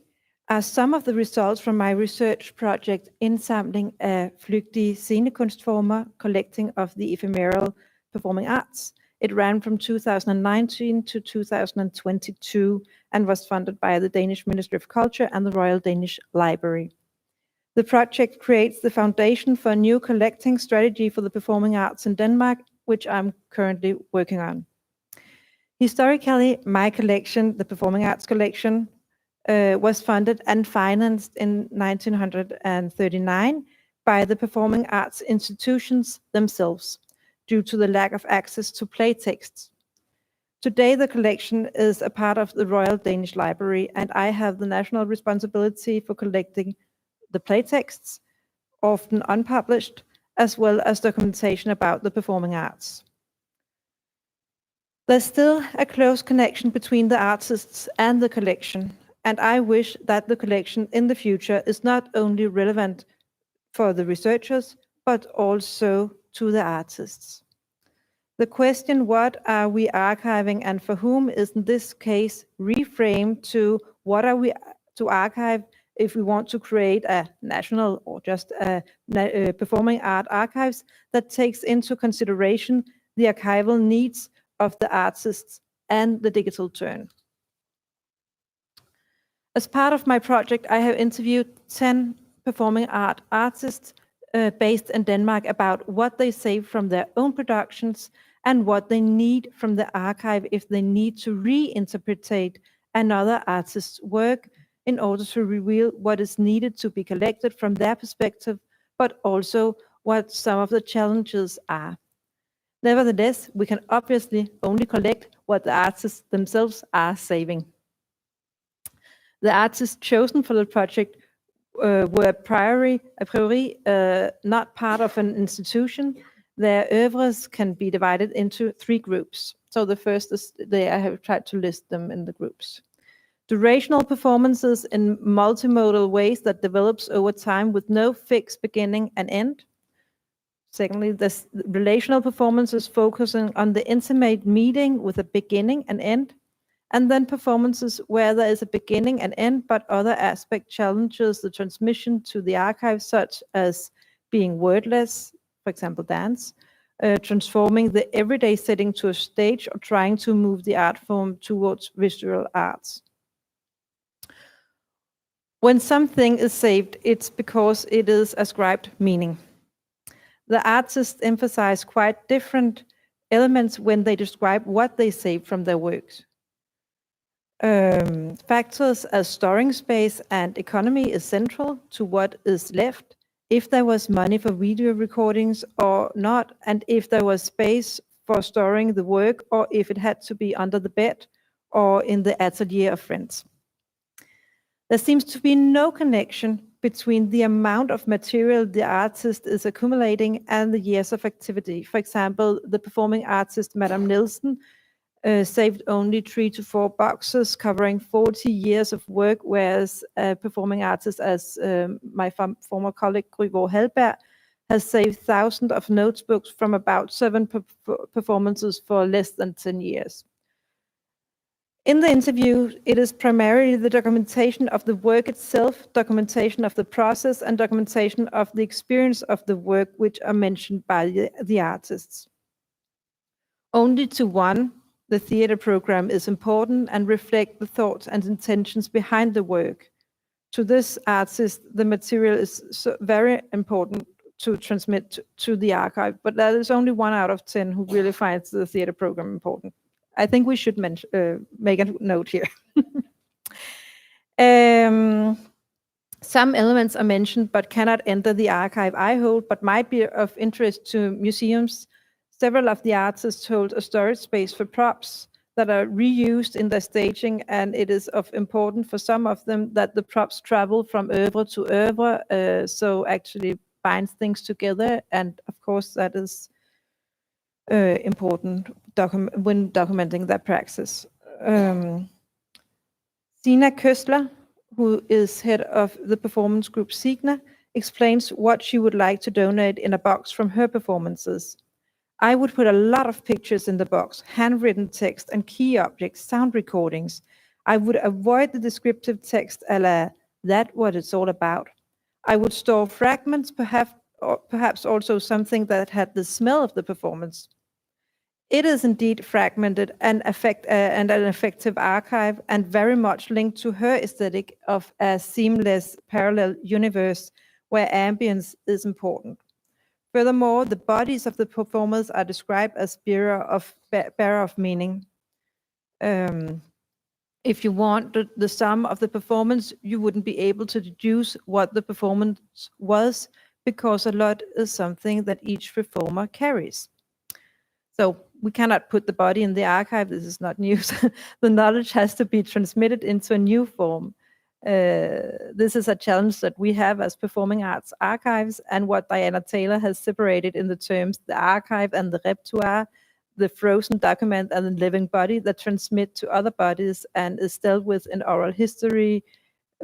are some of the results from my research project Indsamling af flygtige scenekunstformer, collecting of the ephemeral performing arts. It ran from 2019 to 2022 and was funded by the Danish Ministry of Culture and the Royal Danish Library. The project creates the foundation for a new collecting strategy for the performing arts in Denmark, which I'm currently working on. Historically, my collection, the Performing Arts Collection, was funded and financed in 1939 by the performing arts institutions themselves, due to the lack of access to playtexts. Today, the collection is a part of the Royal Danish Library, and I have the national responsibility for collecting the playtexts, often unpublished, as well as documentation about the performing arts. There's still a close connection between the artists and the collection, and I wish that the collection in the future is not only relevant for the researchers, but also to the artists. The question, what are we archiving and for whom, is in this case reframed to what are we to archive if we want to create a national or just a performing art archives that takes into consideration the archival needs of the artists and the digital turn. As part of my project, I have interviewed 10 performing art artists based in Denmark about what they save from their own productions and what they need from the archive if they need to reinterpret another artist's work in order to reveal what is needed to be collected from their perspective, but also what some of the challenges are. Nevertheless, we can obviously only collect what the artists themselves are saving. The artists chosen for the project were a priori not part of an institution. Their oeuvres can be divided into 3 groups. So the first is, I have tried to list them in the groups. Durational performances in multimodal ways that develops over time with no fixed beginning and end. Secondly, the relational performances focusing on the intimate meeting with a beginning and end. And then performances where there is a beginning and end, but other aspect challenges the transmission to the archive, such as being wordless, for example, dance, transforming the everyday setting to a stage, or trying to move the art form towards visual arts. When something is saved, it's because it is ascribed meaning. The artists emphasize quite different elements when they describe what they save from their works. Factors as storing space and economy is central to what is left, if there was money for video recordings or not, and if there was space for storing the work, or if it had to be under the bed or in the atelier of friends. There seems to be no connection between the amount of material the artist is accumulating and the years of activity. For example, the performing artist Madame Nielsen saved only 3 to 4 boxes covering 40 years of work, whereas performing artists as my former colleague Gryvor Hallberg has saved thousands of notebooks from about 7 performances for less than 10 years. In the interview, it is primarily the documentation of the work itself, documentation of the process, and documentation of the experience of the work which are mentioned by the artists. Only to one, the theater program, is important and reflect the thoughts and intentions behind the work. To this artist, the material is very important to transmit to the archive, but that is only 1 out of 10 who really finds the theater program important. I think we should make a note here. Some elements are mentioned but cannot enter the archive I hold, but might be of interest to museums. Several of the artists hold a storage space for props that are reused in their staging, and it is of importance for some of them that the props travel from oeuvre to oeuvre, so actually binds things together, and of course that is important when documenting that praxis. Sina Köstler, who is head of the performance group Signa, explains what she would like to donate in a box from her performances. I would put a lot of pictures in the box, handwritten text and key objects, sound recordings. I would avoid the descriptive text a la, "that what it's all about." I would store fragments, perhaps also something that had the smell of the performance. It is indeed fragmented and and an effective archive, and very much linked to her aesthetic of a seamless parallel universe where ambience is important. Furthermore, the bodies of the performers are described as bearer of meaning. If you want the sum of the performance, you wouldn't be able to deduce what the performance was, because a lot is something that each performer carries. So we cannot put the body in the archive. This is not news. The knowledge has to be transmitted into a new form. This is a challenge that we have as performing arts archives, and what Diana Taylor has separated in the terms the archive and the repertoire, the frozen document and the living body that transmit to other bodies and is dealt with in oral history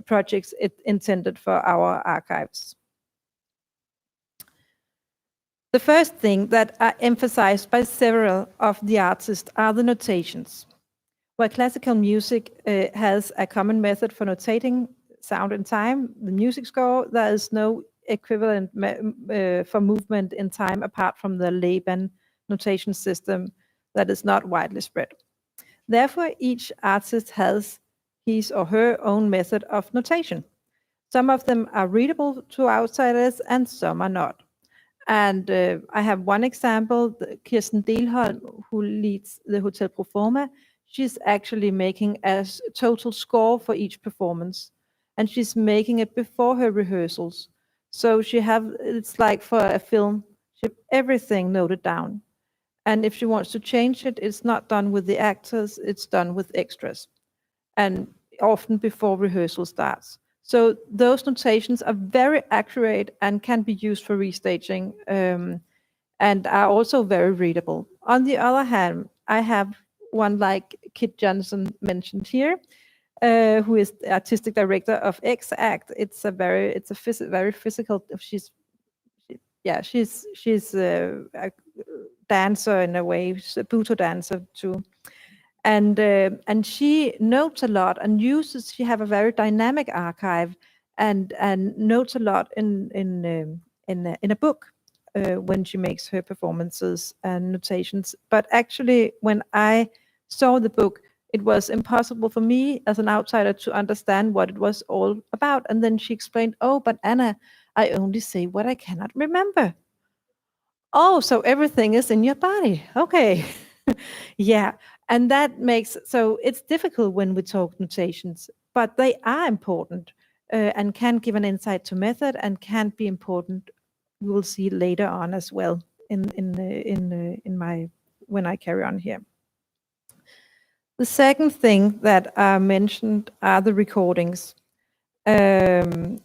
projects intended for our archives. The first thing that are emphasized by several of the artists are the notations. Where classical music has a common method for notating sound and time, the music score, there is no equivalent for movement in time apart from the Laban notation system that is not widely spread. Therefore, each artist has his or her own method of notation. Some of them are readable to outsiders and some are not. And I have one example, Kirsten Delholm, who leads the Hotel Proforma. She's actually making a total score for each performance, and she's making it before her rehearsals. So it's like for a film, she have everything noted down. And if she wants to change it, it's not done with the actors, it's done with extras, and often before rehearsal starts. So those notations are very accurate and can be used for restaging, and are also very readable. On the other hand, I have one like Kit Johnson mentioned here, who is the artistic director of X Act. It's a very physical. She's a dancer in a way, she's a Buto dancer too. And she notes a lot and she have a very dynamic archive and notes a lot in a book when she makes her performances and notations. But actually, when I saw the book, it was impossible for me as an outsider to understand what it was all about. And then she explained, "Oh, but Anna, I only say what I cannot remember." Oh, so everything is in your body. Okay. Yeah. And that makes, so it's difficult when we talk notations, but they are important and can give an insight to method and can be important. We will see later on as well when I carry on here. The second thing that are mentioned are the recordings. Madame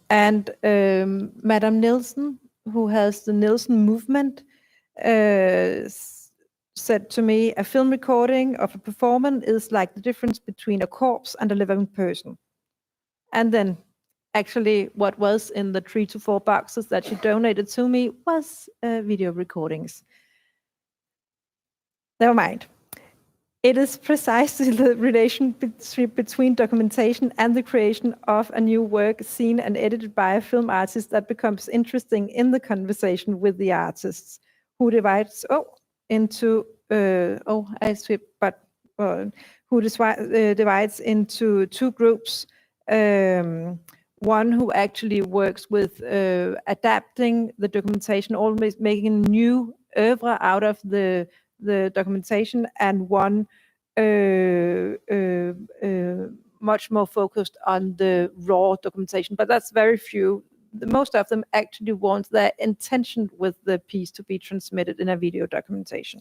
Nielsen, who has the Nielsen movement, said to me, a film recording of a performance is like the difference between a corpse and a living person. And then actually what was in the 3 to 4 boxes that she donated to me was video recordings. Never mind. It is precisely the relation between documentation and the creation of a new work seen and edited by a film artist that becomes interesting in the conversation with the artists, who divides divides into two groups. One who actually works with adapting the documentation, always making a new oeuvre out of the documentation, and one much more focused on the raw documentation. But that's very few. Most of them actually want their intention with the piece to be transmitted in a video documentation.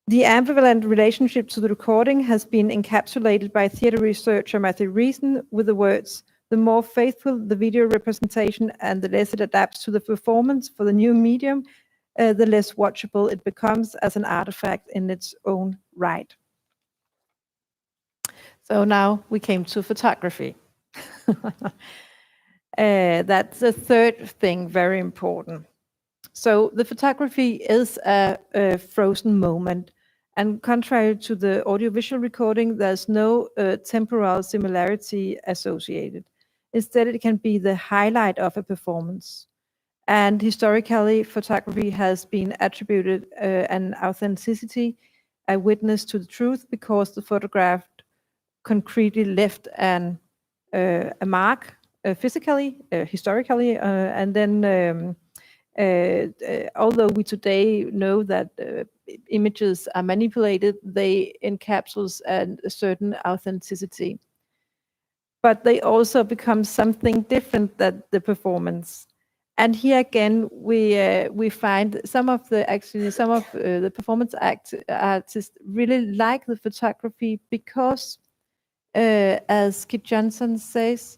The ambivalent relationship to the recording has been encapsulated by theater researcher Matthew Reason with the words, "The more faithful the video representation and the less it adapts to the performance for the new medium, the less watchable it becomes as an artifact in its own right." So now we came to photography. That's the third thing, very important. So the photography is a frozen moment. And contrary to the audiovisual recording, there's no temporal similarity associated. Instead, it can be the highlight of a performance. And historically, photography has been attributed an authenticity, a witness to the truth, because the photograph concretely left a mark physically, historically, and then although we today know that images are manipulated, they encapsulate a certain authenticity. But they also become something different than the performance. And here again, we find some of the performance artists really like the photography because, as Kit Johnson says,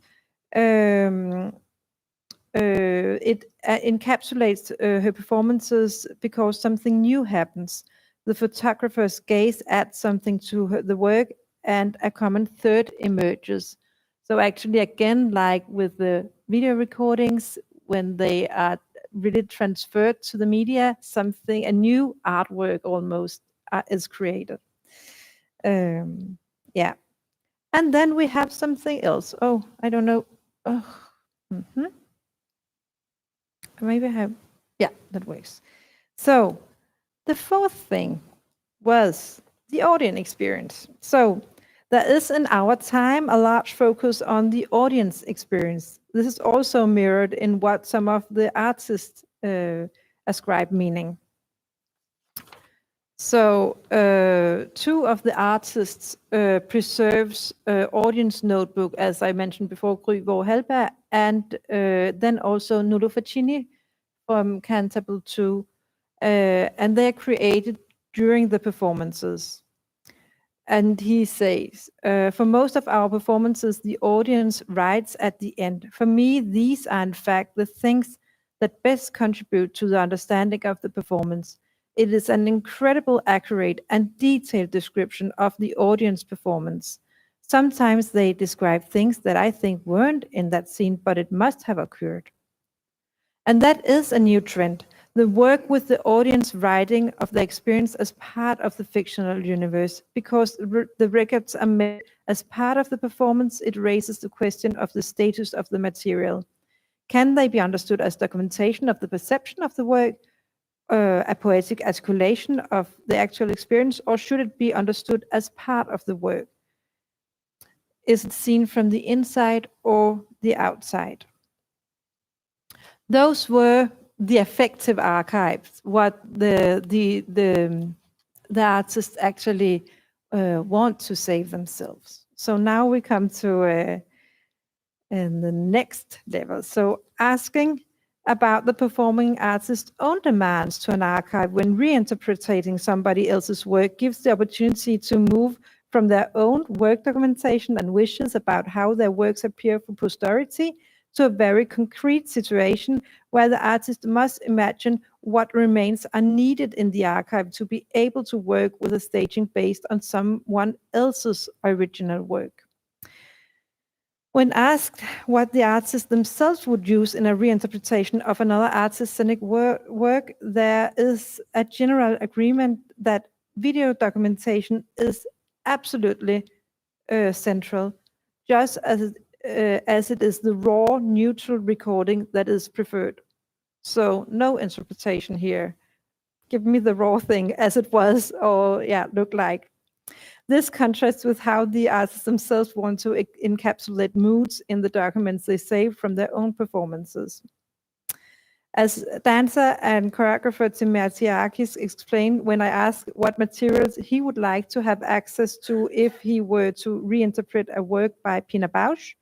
it encapsulates her performances because something new happens. The photographer's gaze adds something to the work, and a common third emerges. So actually, again, like with the video recordings, when they are really transferred to the media, a new artwork almost is created. Yeah. And then we have something else. Oh, I don't know. Oh. Maybe I have, yeah, that works. So the fourth thing was the audience experience. So there is in our time a large focus on the audience experience. This is also mirrored in what some of the artists ascribe meaning. So two of the artists preserves audience notebook, as I mentioned before, Grygaard Hallberg, and then also Nuno Facchini from Cantabile 2, and they're created during the performances. And he says, for most of our performances, the audience writes at the end. For me, these are in fact the things that best contribute to the understanding of the performance. It is an incredible, accurate and detailed description of the audience performance. Sometimes they describe things that I think weren't in that scene, but it must have occurred. And that is a new trend. The work with the audience writing of the experience as part of the fictional universe, because the records are made as part of the performance, it raises the question of the status of the material. Can they be understood as documentation of the perception of the work, a poetic articulation of the actual experience, or should it be understood as part of the work? Is it seen from the inside or the outside? Those were the affective archives, what the artists actually want to save themselves. So now we come to the next level. So asking about the performing artist's own demands to an archive when reinterpreting somebody else's work gives the opportunity to move from their own work documentation and wishes about how their works appear for posterity to a very concrete situation where the artist must imagine what remains are needed in the archive to be able to work with a staging based on someone else's original work. When asked what the artists themselves would use in a reinterpretation of another artist's scenic work, there is a general agreement that video documentation is absolutely central, just as it is the raw, neutral recording that is preferred. So no interpretation here. Give me the raw thing as it was, or looked like. This contrasts with how the artists themselves want to encapsulate moods in the documents they save from their own performances. As dancer and choreographer Timiakis explained, when I asked what materials he would like to have access to if he were to reinterpret a work by Pina Bausch,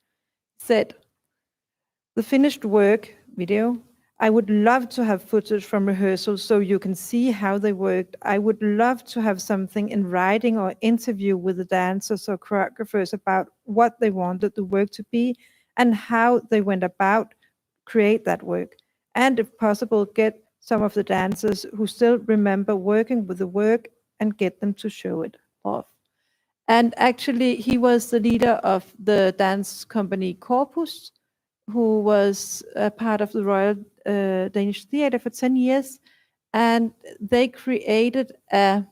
said, the finished work, video, I would love to have footage from rehearsals so you can see how they worked. I would love to have something in writing or interview with the dancers or choreographers about what they wanted the work to be and how they went about create that work. And if possible, get some of the dancers who still remember working with the work and get them to show it off. And actually, he was the leader of the dance company Corpus, who was a part of the Royal Danish Theatre for 10 years, and they created an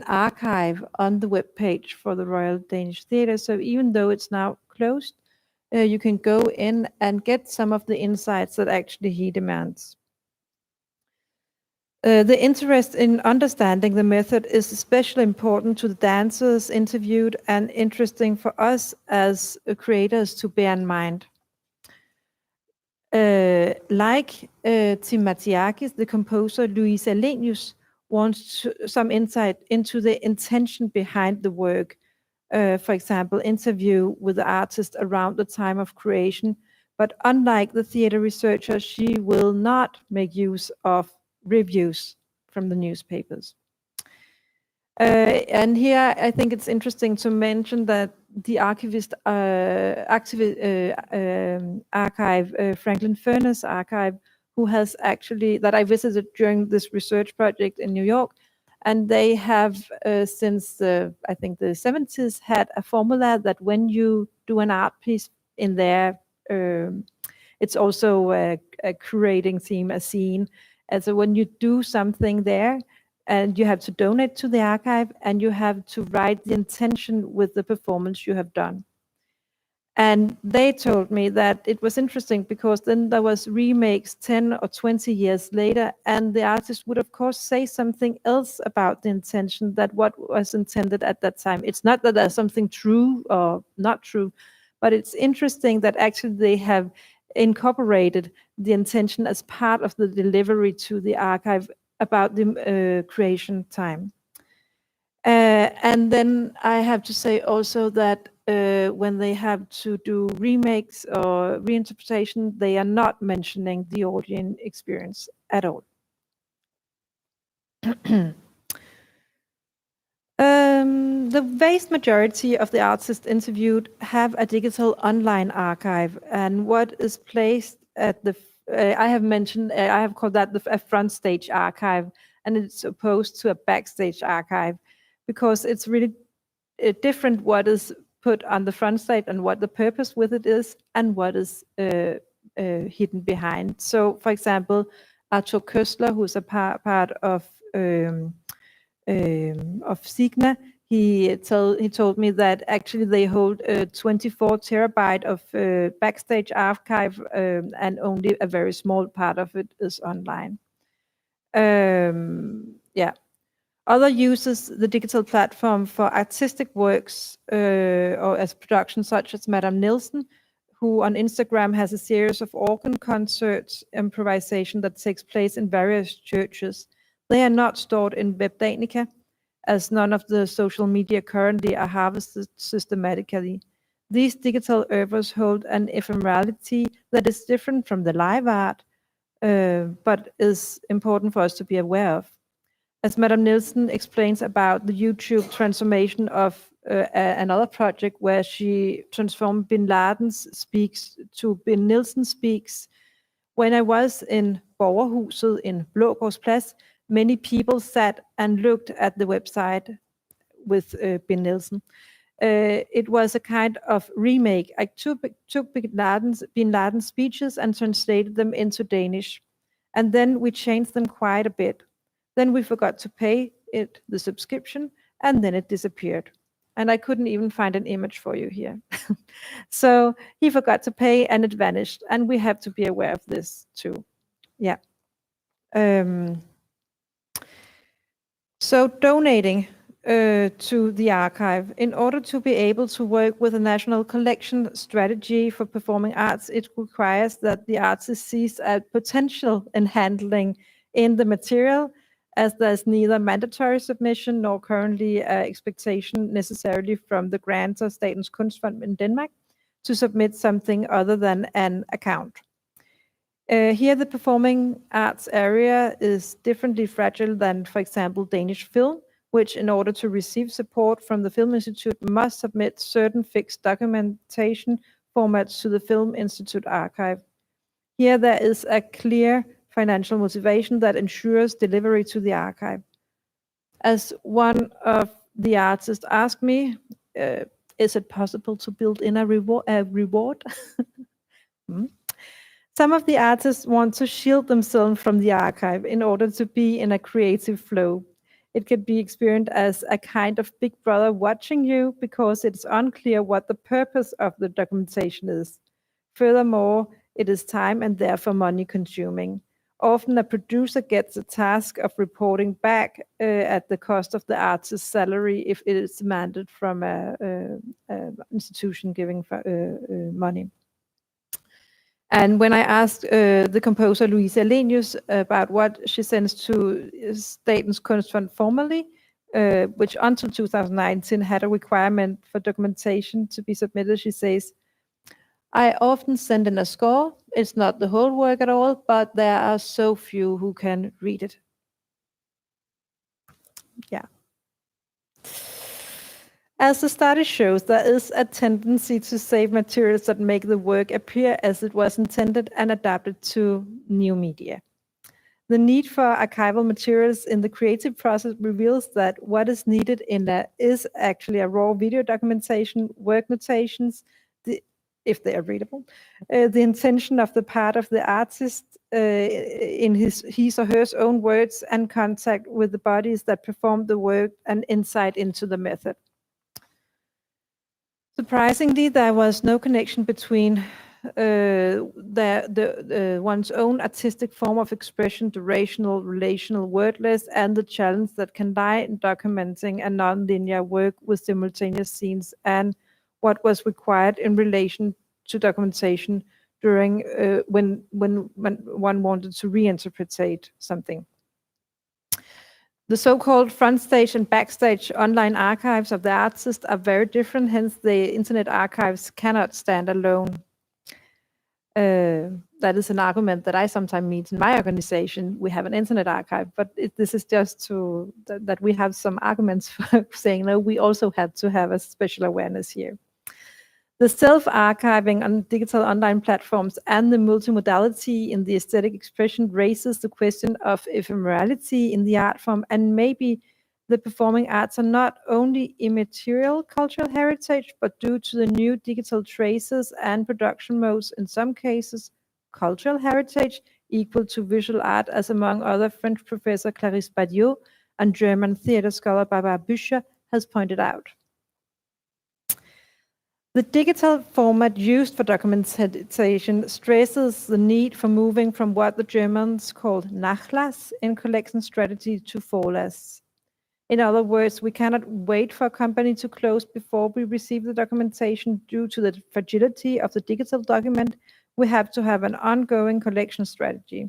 archive on the webpage for the Royal Danish Theatre. So even though it's now closed, you can go in and get some of the insights that actually he demands. The interest in understanding the method is especially important to the dancers interviewed and interesting for us as creators to bear in mind. Like Tim Matiakis, the composer Louise Alenius wants some insight into the intention behind the work. For example, interview with the artist around the time of creation. But unlike the theater researcher, she will not make use of reviews from the newspapers. And here I think it's interesting to mention that the archivist archive, Franklin Furness archive, who has actually, that I visited during this research project in New York, and they have since I think the 70s had a formula that when you do an art piece in there, it's also a curating theme, a scene. And so when you do something there, and you have to donate to the archive, and you have to write the intention with the performance you have done. And they told me that it was interesting because then there was remakes 10 or 20 years later, and the artist would of course say something else about the intention that what was intended at that time. It's not that there's something true or not true, but it's interesting that actually they have incorporated the intention as part of the delivery to the archive about the creation time. And then I have to say also that when they have to do remakes or reinterpretation, they are not mentioning the audience experience at all. The vast majority of the artists interviewed have a digital online archive, and what is placed at the I have called that a front stage archive, and it's opposed to a backstage archive because it's really different what is put on the front stage and what the purpose with it is and what is hidden behind. So, for example, Arthur Köstler, who's a part of Signa, he told me that actually they hold 24 terabyte of backstage archive, and only a very small part of it is online. Yeah. Other uses the digital platform for artistic works or as productions such as Madame Nielsen, who on Instagram has a series of organ concerts, improvisation that takes place in various churches. They are not stored in Webdanica, as none of the social media currently are harvested systematically. These digital oeuvres hold an ephemerality that is different from the live art, but is important for us to be aware of. As Madame Nielsen explains about the YouTube transformation of another project where she transformed Bin Laden's speaks to Bin Nielsen speaks. When I was in Borgerhuset in Blågårdsplads, many people sat and looked at the website with Bin Nielsen. It was a kind of remake. I took Bin Laden's speeches and translated them into Danish. And then we changed them quite a bit. Then we forgot to pay it the subscription, and then it disappeared. And I couldn't even find an image for you here. So he forgot to pay and it vanished. And we have to be aware of this too. Yeah. So donating to the archive, in order to be able to work with a national collection strategy for performing arts, it requires that the artist sees a potential in handling in the material, as there's neither mandatory submission nor currently expectation necessarily from the grantor Statens Kunstfond in Denmark to submit something other than an account. Here the performing arts area is differently fragile than, for example, Danish film, which in order to receive support from the Film Institute must submit certain fixed documentation formats to the Film Institute archive. Here there is a clear financial motivation that ensures delivery to the archive. As one of the artists asked me, is it possible to build in a reward? Some of the artists want to shield themselves from the archive in order to be in a creative flow. It could be experienced as a kind of big brother watching you because it's unclear what the purpose of the documentation is. Furthermore, it is time and therefore money consuming. Often a producer gets the task of reporting back at the cost of the artist's salary if it is demanded from an institution giving money. And when I asked the composer Louise Alenius about what she sends to Statens Kunstfond formally, which until 2019 had a requirement for documentation to be submitted, she says, I often send in a score. It's not the whole work at all, but there are so few who can read it. Yeah. As the study shows, there is a tendency to save materials that make the work appear as it was intended and adapted to new media. The need for archival materials in the creative process reveals that what is needed in that is actually a raw video documentation, work notations, if they are readable, the intention of the part of the artist in his or her own words and contact with the bodies that perform the work and insight into the method. Surprisingly, there was no connection between one's own artistic form of expression, durational, relational, wordless, and the challenge that can lie in documenting a non-linear work with simultaneous scenes and what was required in relation to documentation during when one wanted to reinterpret something. The so-called front stage and backstage online archives of the artist are very different, hence the internet archives cannot stand alone. That is an argument that I sometimes meet in my organization. We have an internet archive, but this is just that we have some arguments for saying, no, we also had to have a special awareness here. The self-archiving on digital online platforms and the multimodality in the aesthetic expression raises the question of ephemerality in the art form, and maybe the performing arts are not only immaterial cultural heritage, but due to the new digital traces and production modes, in some cases, cultural heritage equal to visual art, as among other French professor Clarisse Badiou and German theater scholar Barbara Bücher has pointed out. The digital format used for documentation stresses the need for moving from what the Germans called Nachlass in collection strategy to Vorlass. In other words, we cannot wait for a company to close before we receive the documentation due to the fragility of the digital document. We have to have an ongoing collection strategy.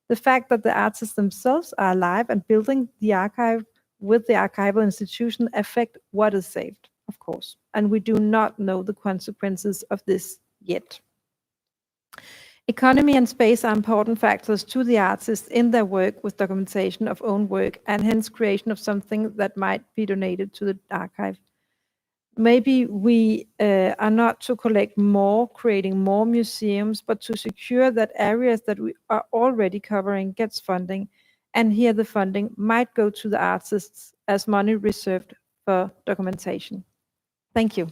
The fact that the artists themselves are alive and building the archive with the archival institution affect what is saved, of course, and we do not know the consequences of this yet. Economy and space are important factors to the artists in their work with documentation of own work, and hence creation of something that might be donated to the archive. Maybe we are not to collect more, creating more museums, but to secure that areas that we are already covering gets funding, and here the funding might go to the artists as money reserved for documentation. Thank you.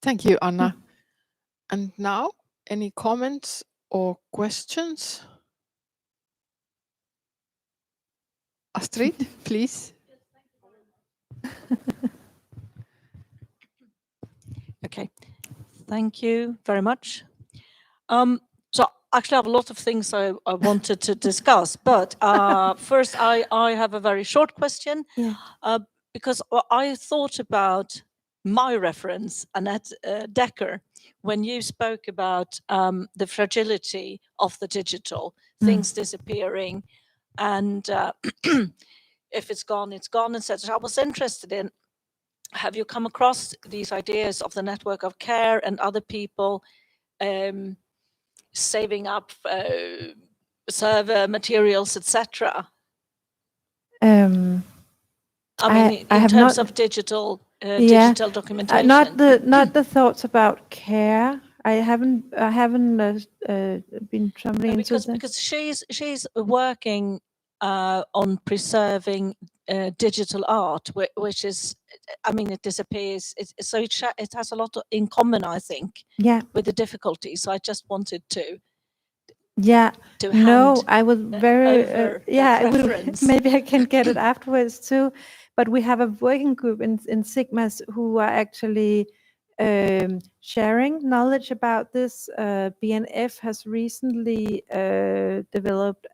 Thank you, Anna. And now, any comments or questions? Astrid, please. Okay, thank you very much. So actually I have a lot of things I wanted to discuss, but first I have a very short question. Yeah. Because I thought about my reference, Annette Decker, when you spoke about the fragility of the digital, things disappearing, and if it's gone, etc. I was interested in, have you come across these ideas of the network of care and other people saving up server materials, etc.? I mean, in terms of digital documentation. Not the thoughts about care. I haven't been traveling into that. Because she's working on preserving digital art, which is I mean, it disappears. So it has a lot in common, I think, with the difficulty. So I just wanted to No, hand I was very over I that will, reference. maybe I can get it afterwards too. But we have a working group in Sigmas who are actually sharing knowledge about this. BNF has recently developed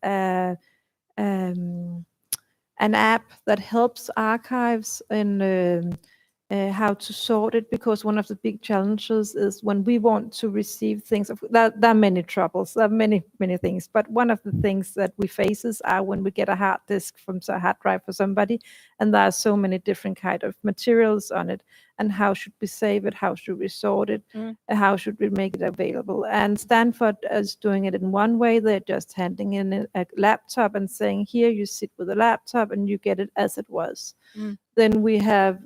an app that helps archives in how to sort it, because one of the big challenges is when we want to receive things. There are many troubles, there are many things, but one of the things that we faces are when we get a hard disk from a hard drive for somebody, and there are so many different kind of materials on it, and how should we save it, how should we sort it, how should we make it available. And Stanford is doing it in one way. They're just handing in a laptop and saying, here you sit with a laptop and you get it as it was. Then we have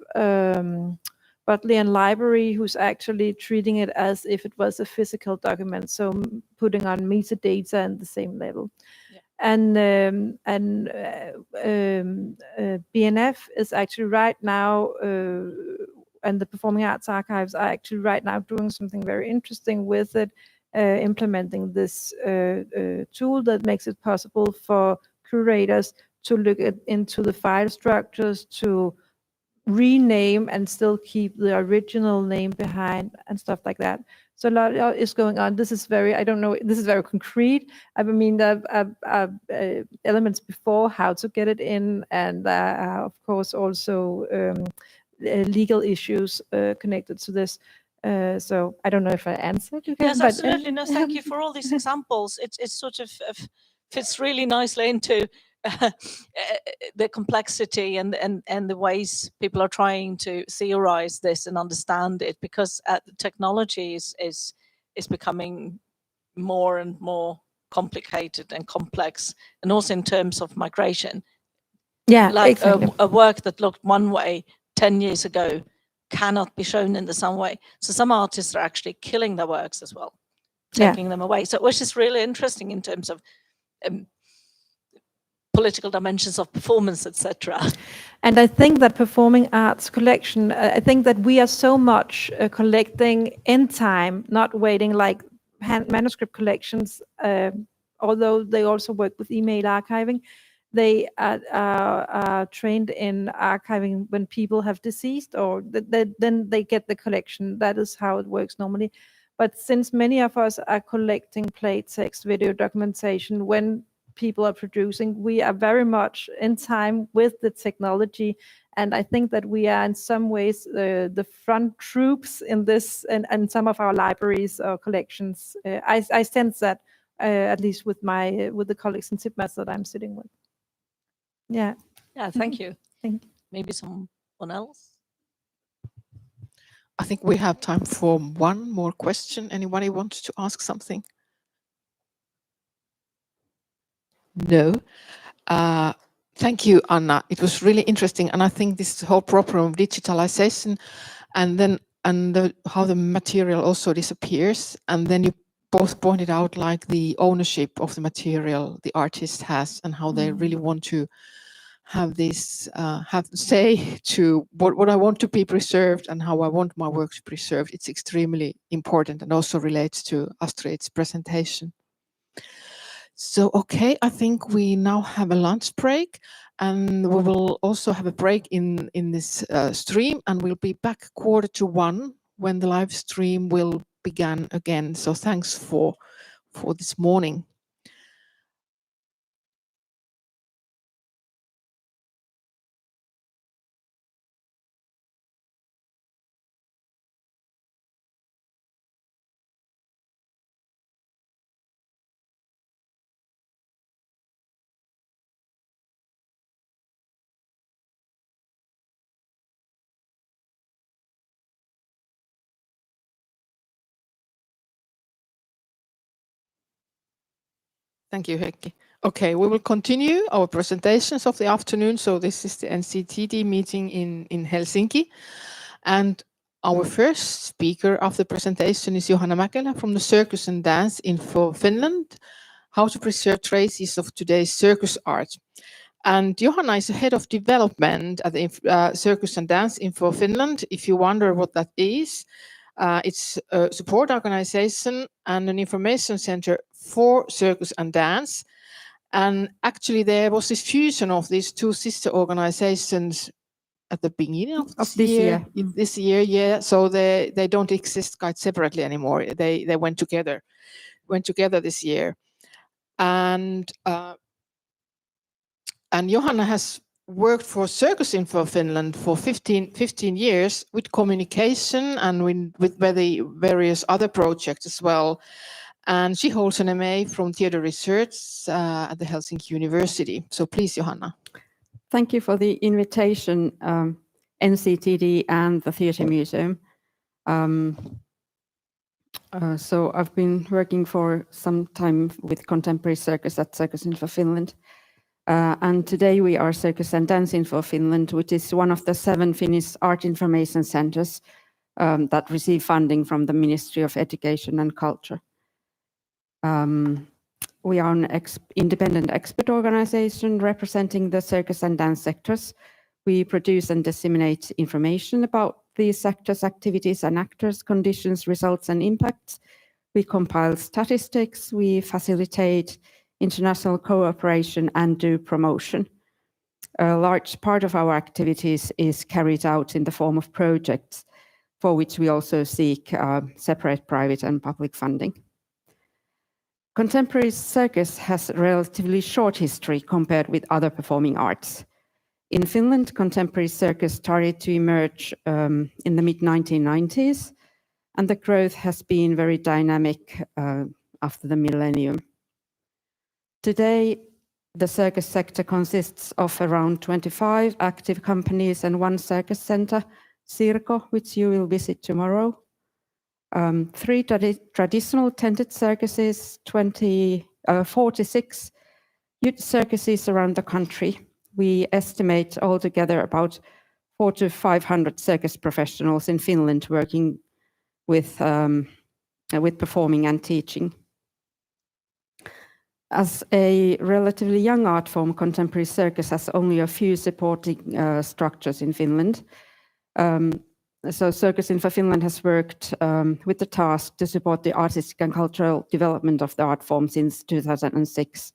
Bodleian Library, who's actually treating it as if it was a physical document, so putting on metadata and the same level. Yeah. And BNF is actually right now, and the Performing Arts Archives are actually right now doing something very interesting with it, implementing this tool that makes it possible for curators to look into the file structures, to rename and still keep the original name behind and stuff like that. So a lot is going on. This is very, I don't know, this is very concrete. I mean, there are elements before how to get it in, and there are, of course, also legal issues connected to this. So I don't know if I answered. Yes, absolutely. No, thank you for all these examples. It's sort of fits really nicely into the complexity and the ways people are trying to theorize this and understand it, because the technology is becoming more and more complicated and complex, and also in terms of migration. Yeah, like exactly. a work that looked one way 10 years ago cannot be shown in the same way. So some artists are actually killing their works as well, taking them away. So which is really interesting in terms of political dimensions of performance, etc. And I think that performing arts collection, I think that we are so much collecting in time, not waiting like manuscript collections, although they also work with email archiving. They are trained in archiving when people have deceased, or then they get the collection. That is how it works normally. But since many of us are collecting play text, video documentation, when people are producing, we are very much in time with the technology. And I think that we are in some ways the front troops in this, and some of our libraries or collections. I sense that at least with the colleagues in Tipmas that I'm sitting with. Yeah. Yeah, thank you. Thank you. Maybe someone else? I think we have time for one more question. Anybody wants to ask something? No. Thank you, Anna. It was really interesting, and I think this whole problem of digitalization, and how the material also disappears, and then you both pointed out like the ownership of the material the artist has, and how they really want to have this say to what I want to be preserved and how I want my work to be preserved. It's extremely important, and also relates to Astrid's presentation. So, okay, I think we now have a lunch break, and we will also have a break in this stream, and we'll be back 1:45 when the live stream will begin again. So thanks for this morning. Thank you, Heikki. Okay, we will continue our presentations of the afternoon. So this is the NCTD meeting in Helsinki. And our first speaker of the presentation is Johanna Mäkelä from the Circus and Dance Info Finland, how to preserve traces of today's circus art. And Johanna is the head of development at the Circus and Dance Info Finland. If you wonder what that is, it's a support organization and an information center for circus and dance. And actually, there was this fusion of these two sister organizations at the beginning of this year. This year, yeah. So they don't exist quite separately anymore. They went together this year. And Johanna has worked for Circus Info Finland for 15 years with communication and with various other projects as well. And she holds an MA from Theatre Research at the Helsinki University. So please, Johanna. Thank you for the invitation, NCTD and the Theatre Museum. So I've been working for some time with contemporary circus at Circus Info Finland. And today we are Circus and Dance Info Finland, which is one of the 7 Finnish art information centers that receive funding from the Ministry of Education and Culture. We are an independent expert organization representing the circus and dance sectors. We produce and disseminate information about these sectors' activities and actors, conditions, results, and impacts. We compile statistics, we facilitate international cooperation and do promotion. A large part of our activities is carried out in the form of projects, for which we also seek separate private and public funding. Contemporary circus has a relatively short history compared with other performing arts. In Finland, contemporary circus started to emerge in the mid-1990s, and the growth has been very dynamic after the millennium. Today, the circus sector consists of around 25 active companies and 1 circus center, Circo, which you will visit tomorrow. 3 traditional tented circuses, 46 youth circuses around the country. We estimate altogether about 400 to 500 circus professionals in Finland working with performing and teaching. As a relatively young art form, contemporary circus has only a few supporting structures in Finland. So Circus Info Finland has worked with the task to support the artistic and cultural development of the art form since 2006.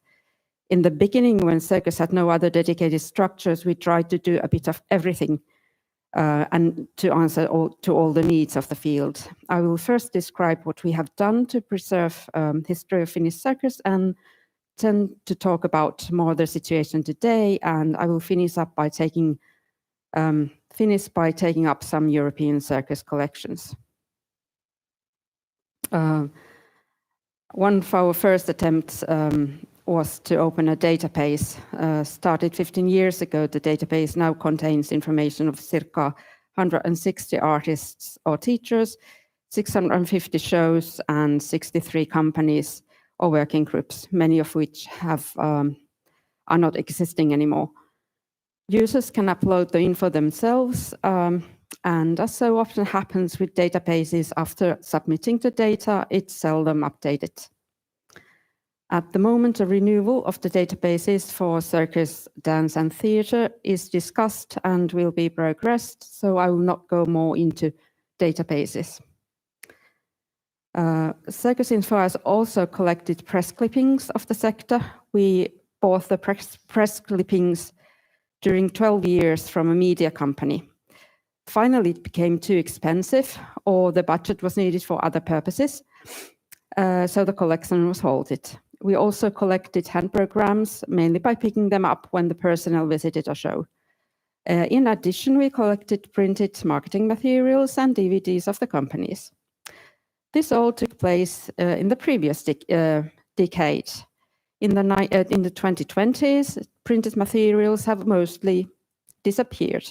In the beginning, when circus had no other dedicated structures, we tried to do a bit of everything and to answer to all the needs of the field. I will first describe what we have done to preserve history of Finnish circus and tend to talk about more the situation today, and I will finish by taking up some European circus collections. One of our first attempts was to open a database. Started 15 years ago, the database now contains information of circa 160 artists or teachers, 650 shows, and 63 companies or working groups, many of which are not existing anymore. Users can upload the info themselves, and as so often happens with databases, after submitting the data, it's seldom updated. At the moment, a renewal of the databases for circus, dance, and theatre is discussed and will be progressed, so I will not go more into databases. Circus Info has also collected press clippings of the sector. We bought the press clippings during 12 years from a media company. Finally, it became too expensive, or the budget was needed for other purposes, so the collection was halted. We also collected hand programs, mainly by picking them up when the personnel visited a show. In addition, we collected printed marketing materials and DVDs of the companies. This all took place in the previous decade. In the 2020s, printed materials have mostly disappeared.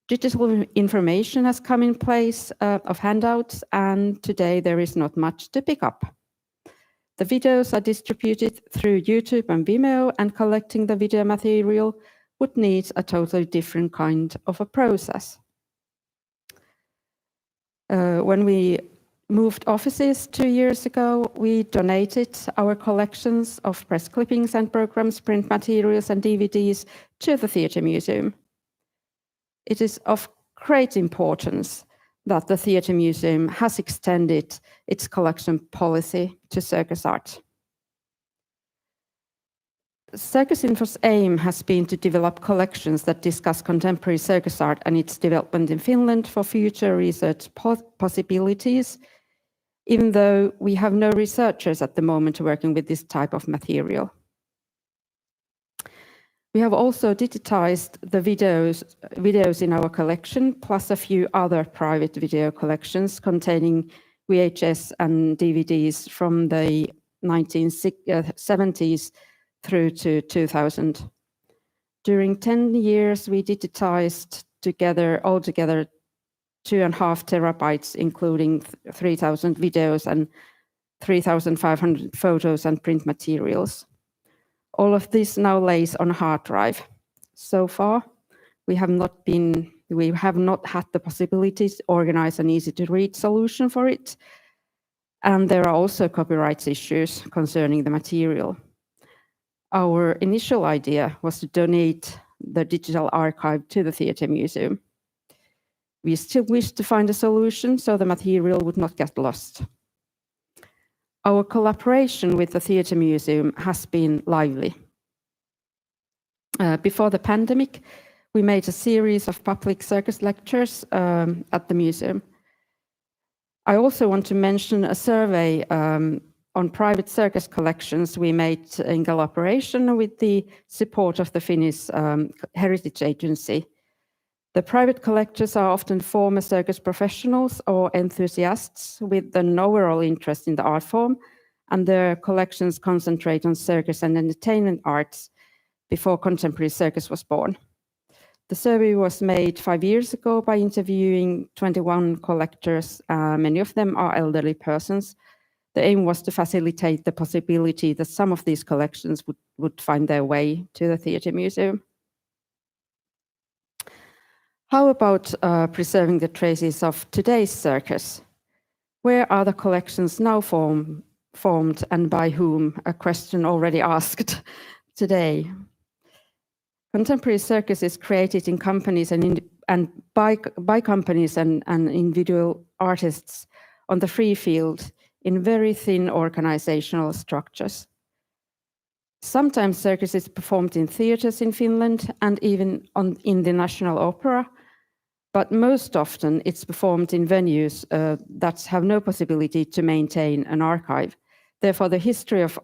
Digital information has come in place of handouts, and today there is not much to pick up. The videos are distributed through YouTube and Vimeo, and collecting the video material would need a totally different kind of a process. When we moved offices 2 years ago, we donated our collections of press clippings and programs, print materials and DVDs to the Theatre Museum. It is of great importance that the Theatre Museum has extended its collection policy to circus art. Circus Info's aim has been to develop collections that discuss contemporary circus art and its development in Finland for future research possibilities, even though we have no researchers at the moment working with this type of material. We have also digitized the videos in our collection, plus a few other private video collections containing VHS and DVDs from the 1970s through to 2000. During 10 years, we digitized altogether 2.5 terabytes, including 3,000 videos and 3,500 photos and print materials. All of this now lays on a hard drive. So far, we have not had the possibility to organize an easy-to-read solution for it, and there are also copyright issues concerning the material. Our initial idea was to donate the digital archive to the Theatre Museum. We still wish to find a solution so the material would not get lost. Our collaboration with the Theatre Museum has been lively. Before the pandemic, we made a series of public circus lectures at the museum. I also want to mention a survey on private circus collections we made in collaboration with the support of the Finnish Heritage Agency. The private collectors are often former circus professionals or enthusiasts with an overall interest in the art form, and their collections concentrate on circus and entertainment arts before contemporary circus was born. The survey was made 5 years ago by interviewing 21 collectors. Many of them are elderly persons. The aim was to facilitate the possibility that some of these collections would find their way to the Theatre Museum. How about preserving the traces of today's circus? Where are the collections now formed and by whom? A question already asked today. Contemporary circus is created in companies and by companies and individual artists on the free field in very thin organizational structures. Sometimes circus is performed in theatres in Finland and even in the National Opera, but most often it's performed in venues that have no possibility to maintain an archive. Therefore, the history of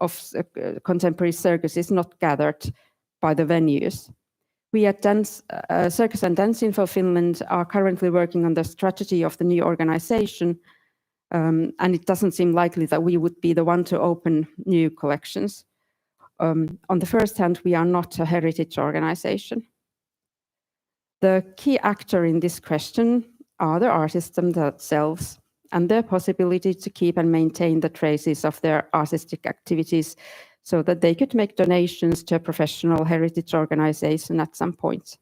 contemporary circus is not gathered by the venues. We at Circus and Dance Info Finland are currently working on the strategy of the new organization, and it doesn't seem likely that we would be the one to open new collections. On the first hand, we are not a heritage organization. The key actor in this question are the artists themselves and their possibility to keep and maintain the traces of their artistic activities so that they could make donations to a professional heritage organization at some point.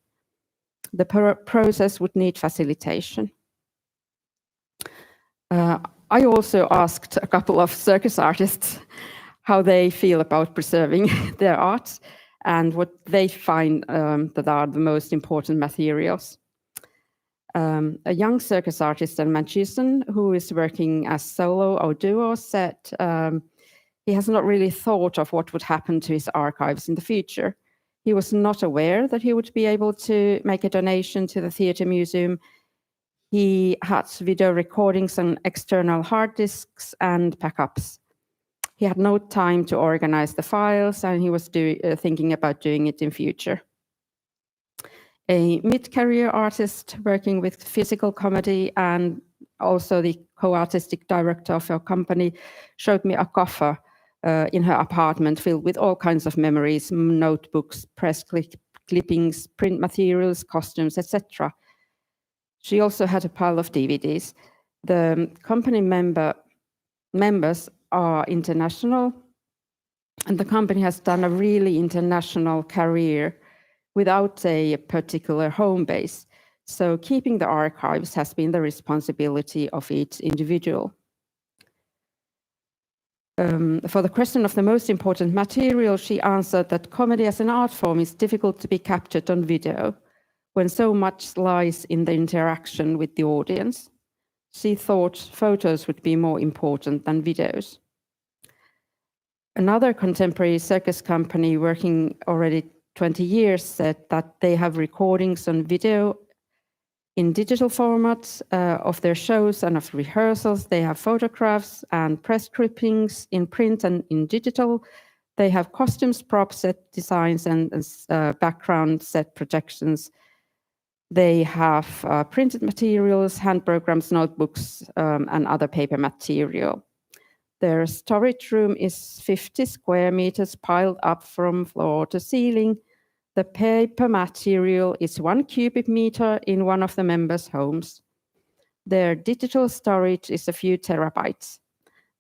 The process would need facilitation. I also asked a couple of circus artists how they feel about preserving their art and what they find that are the most important materials. A young circus artist and magician who is working as solo or duo said he has not really thought of what would happen to his archives in the future. He was not aware that he would be able to make a donation to the Theatre Museum. He had video recordings on external hard disks and backups. He had no time to organize the files, and he was thinking about doing it in future. A mid-career artist working with physical comedy and also the co-artistic director of our company showed me a coffer in her apartment filled with all kinds of memories, notebooks, press clippings, print materials, costumes, etc. She also had a pile of DVDs. The company members are international, and the company has done a really international career without a particular home base. So keeping the archives has been the responsibility of each individual. For the question of the most important material, she answered that comedy as an art form is difficult to be captured on video when so much lies in the interaction with the audience. She thought photos would be more important than videos. Another contemporary circus company working already 20 years said that they have recordings on video in digital formats of their shows and of rehearsals. They have photographs and press clippings in print and in digital. They have costumes, prop set designs, and background set projections. They have printed materials, hand programs, notebooks, and other paper material. Their storage room is 50 square meters piled up from floor to ceiling. The paper material is 1 cubic meter in one of the members' homes. Their digital storage is a few terabytes.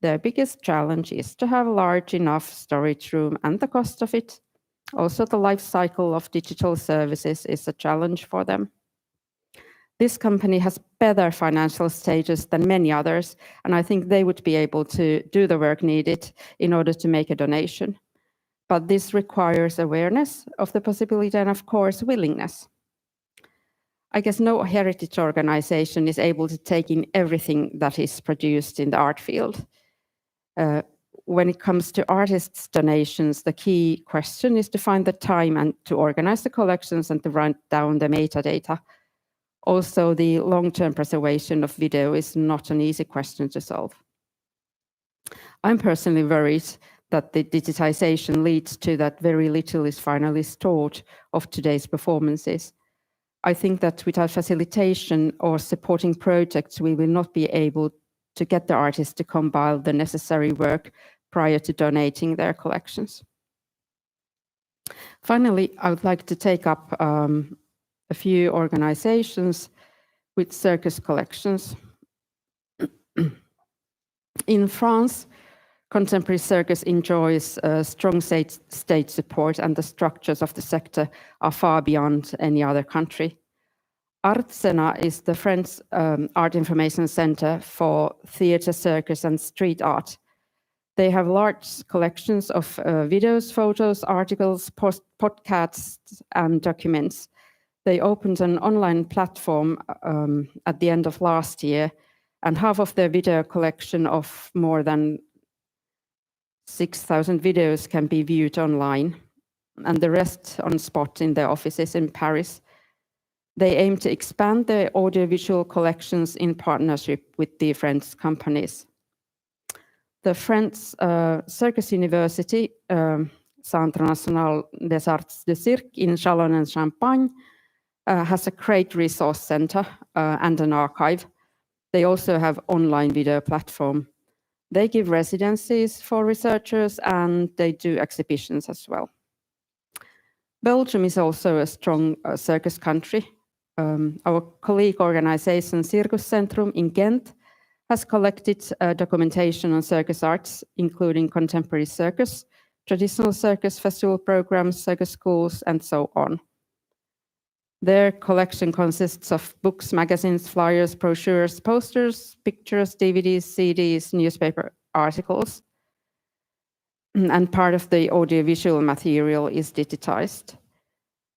Their biggest challenge is to have a large enough storage room and the cost of it. Also, the life cycle of digital services is a challenge for them. This company has better financial status than many others, and I think they would be able to do the work needed in order to make a donation. But this requires awareness of the possibility and, of course, willingness. I guess no heritage organization is able to take in everything that is produced in the art field. When it comes to artists' donations, the key question is to find the time and to organize the collections and to write down the metadata. Also, the long-term preservation of video is not an easy question to solve. I'm personally worried that the digitization leads to that very little is finally stored of today's performances. I think that without facilitation or supporting projects, we will not be able to get the artists to compile the necessary work prior to donating their collections. Finally, I would like to take up a few organizations with circus collections. In France, contemporary circus enjoys strong state support, and the structures of the sector are far beyond any other country. Artsena is the French art information center for theater, circus, and street art. They have large collections of videos, photos, articles, podcasts, and documents. They opened an online platform at the end of last year, and half of their video collection of more than 6,000 videos can be viewed online, and the rest on spot in their offices in Paris. They aim to expand their audiovisual collections in partnership with the French companies. The French Circus University, Centre National des Arts du Cirque in Châlons-en-Champagne, has a great resource center and an archive. They also have online video platform. They give residencies for researchers and they do exhibitions as well. Belgium is also a strong circus country. Our colleague organization Circuscentrum in Ghent has collected documentation on circus arts, including contemporary circus, traditional circus festival programs, circus schools, and so on. Their collection consists of books, magazines, flyers, brochures, posters, pictures, DVDs, CDs, newspaper articles. And part of the audiovisual material is digitized.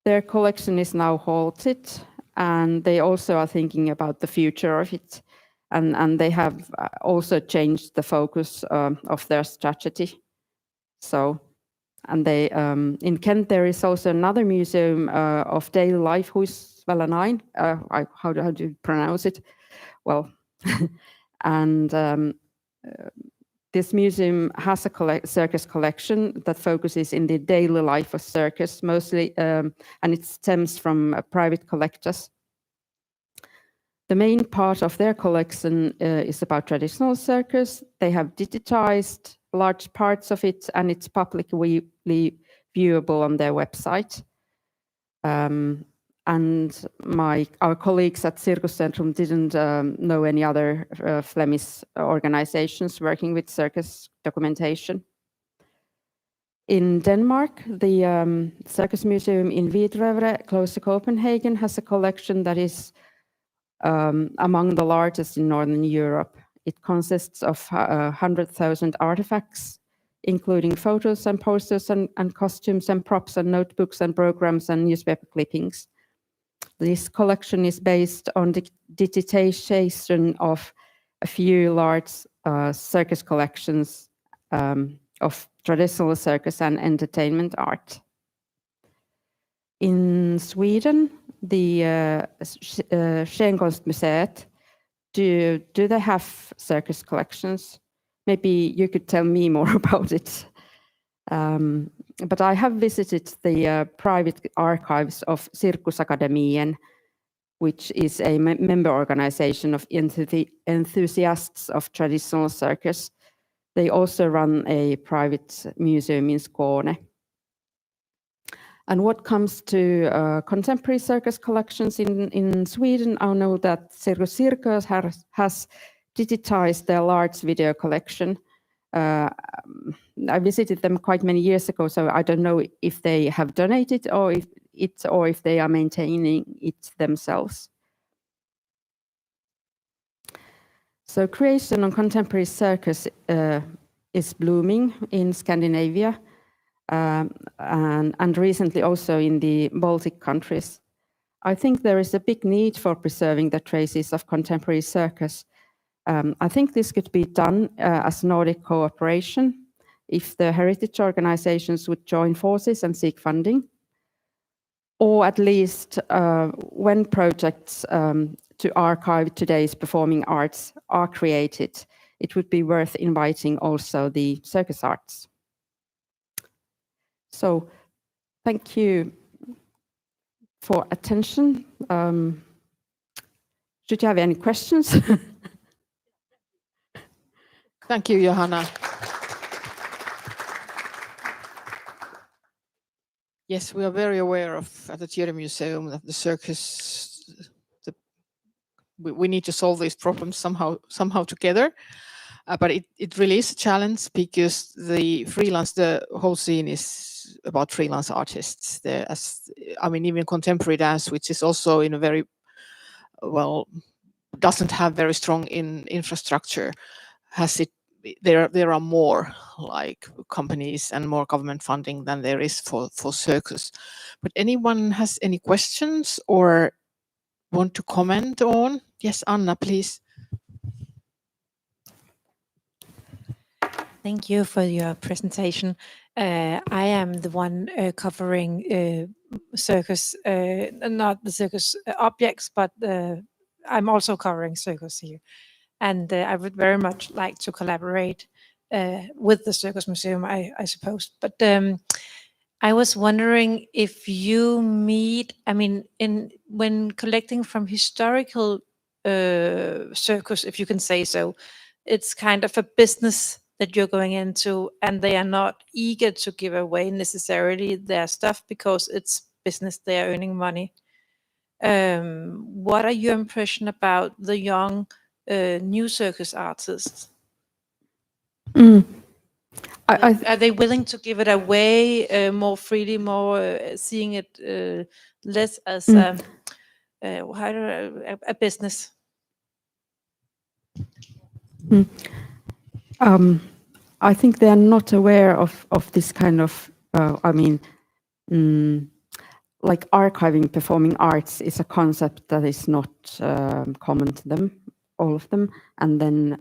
Their collection is now halted, and they also are thinking about the future of it. And they have also changed the focus of their strategy. So, and they in Kent there is also another museum of daily life, Huisvällä9. How do you pronounce it? Well, and this museum has a circus collection that focuses in the daily life of circus mostly, and it stems from private collectors. The main part of their collection is about traditional circus. They have digitized large parts of it, and it's publicly viewable on their website. And our colleagues at Circuscentrum didn't know any other Flemish organizations working with circus documentation. In Denmark, the Circus Museum in Hvidovre, close to Copenhagen, has a collection that is among the largest in Northern Europe. It consists of 100,000 artifacts, including photos and posters and costumes and props and notebooks and programs and newspaper clippings. This collection is based on the digitization of a few large circus collections of traditional circus and entertainment art. In Sweden, the Scenkonstmuseet, do they have circus collections? Maybe you could tell me more about it. But I have visited the private archives of Cirkusakademien, which is a member organization of enthusiasts of traditional circus. They also run a private museum in Skåne. And what comes to contemporary circus collections in Sweden, I know that Cirkus has digitized their large video collection. I visited them quite many years ago, so I don't know if they have donated or if they are maintaining it themselves. So creation on contemporary circus is blooming in Scandinavia. And recently also in the Baltic countries. I think there is a big need for preserving the traces of contemporary circus. I think this could be done as Nordic cooperation if the heritage organizations would join forces and seek funding, or at least when projects to archive today's performing arts are created, it would be worth inviting also the circus arts. So thank you for attention. Should you have any questions? Thank you, Johanna. Yes, we are very aware of at the Theatre Museum that the circus, we need to solve these problems somehow together. But it really is a challenge because the whole scene is about freelance artists. Even contemporary dance, which is also in a very, doesn't have very strong infrastructure, there are more like companies and more government funding than there is for circus. But anyone has any questions or want to comment on? Yes, Anna, please. Thank you for your presentation. I am the one covering circus, not the circus objects, but I'm also covering circus here. And I would very much like to collaborate with the Circus Museum, I suppose. But I was wondering if you meet, when collecting from historical circus, if you can say so, it's kind of a business that you're going into, and they are not eager to give away necessarily their stuff because it's business, they are earning money. What are your impression about the young new circus artists? Are they willing to give it away more freely, more seeing it less as a business? I think they are not aware of this kind of, like archiving performing arts is a concept that is not common to them, all of them. And then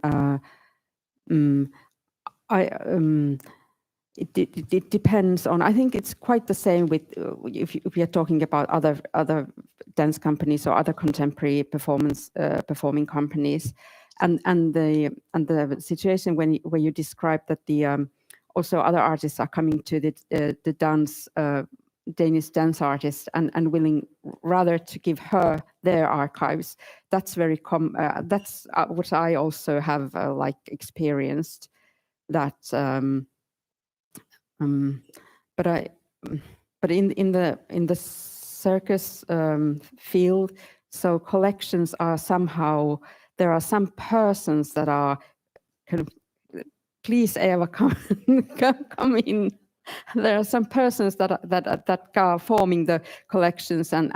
it depends on, I think it's quite the same with, if we are talking about other dance companies or other contemporary performing companies. And the situation where you describe that the also other artists are coming to the dance Danish dance artist and willing rather to give her their archives. That's very that's what I also have like experienced. That but in the circus field, so collections are somehow, there are some persons that are kind of, please Eva, come in. There are some persons that are forming the collections and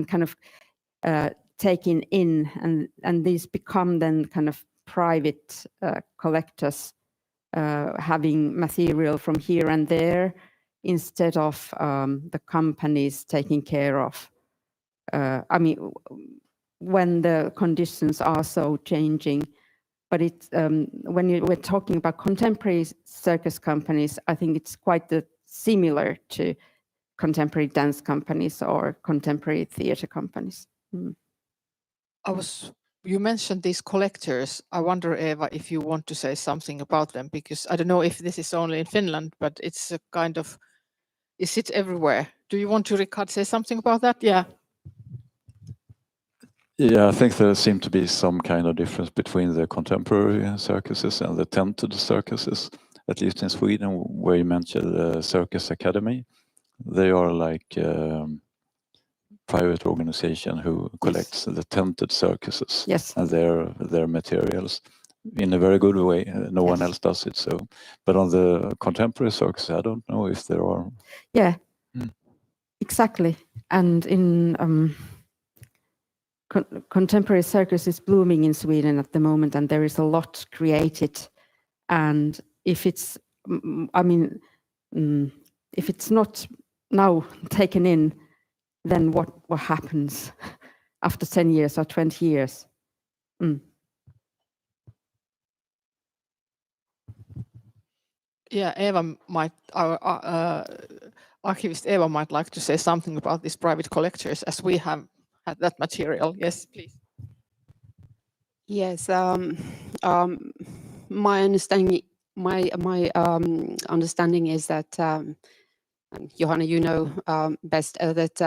kind of taking in, and these become then kind of private collectors having material from here and there instead of the companies taking care of. I mean, when the conditions are so changing, but it's when we're talking about contemporary circus companies, I think it's quite similar to contemporary dance companies or contemporary theater companies. You mentioned these collectors. I wonder, Eva, if you want to say something about them, because I don't know if this is only in Finland, but it's a kind of, is it everywhere? Do you want to, Rikard, say something about that? Yeah. Yeah, I think there seemed to be some kind of difference between the contemporary circuses and the tented circuses, at least in Sweden, where you mentioned the Circus Academy. They are like private organization who collects the tented circuses and their materials in a very good way. No one else does it. So, but on the contemporary circus, I don't know if there are. Yeah, exactly. And in contemporary circus is blooming in Sweden at the moment, and there is a lot created. And if it's, I mean, if it's not now taken in, then what happens after 10 years or 20 years? Yeah, Eva might, our archivist Eva might like to say something about these private collectors, as we have had that material. Yes, please. Yes, my understanding, understanding is that Johanna, you know best that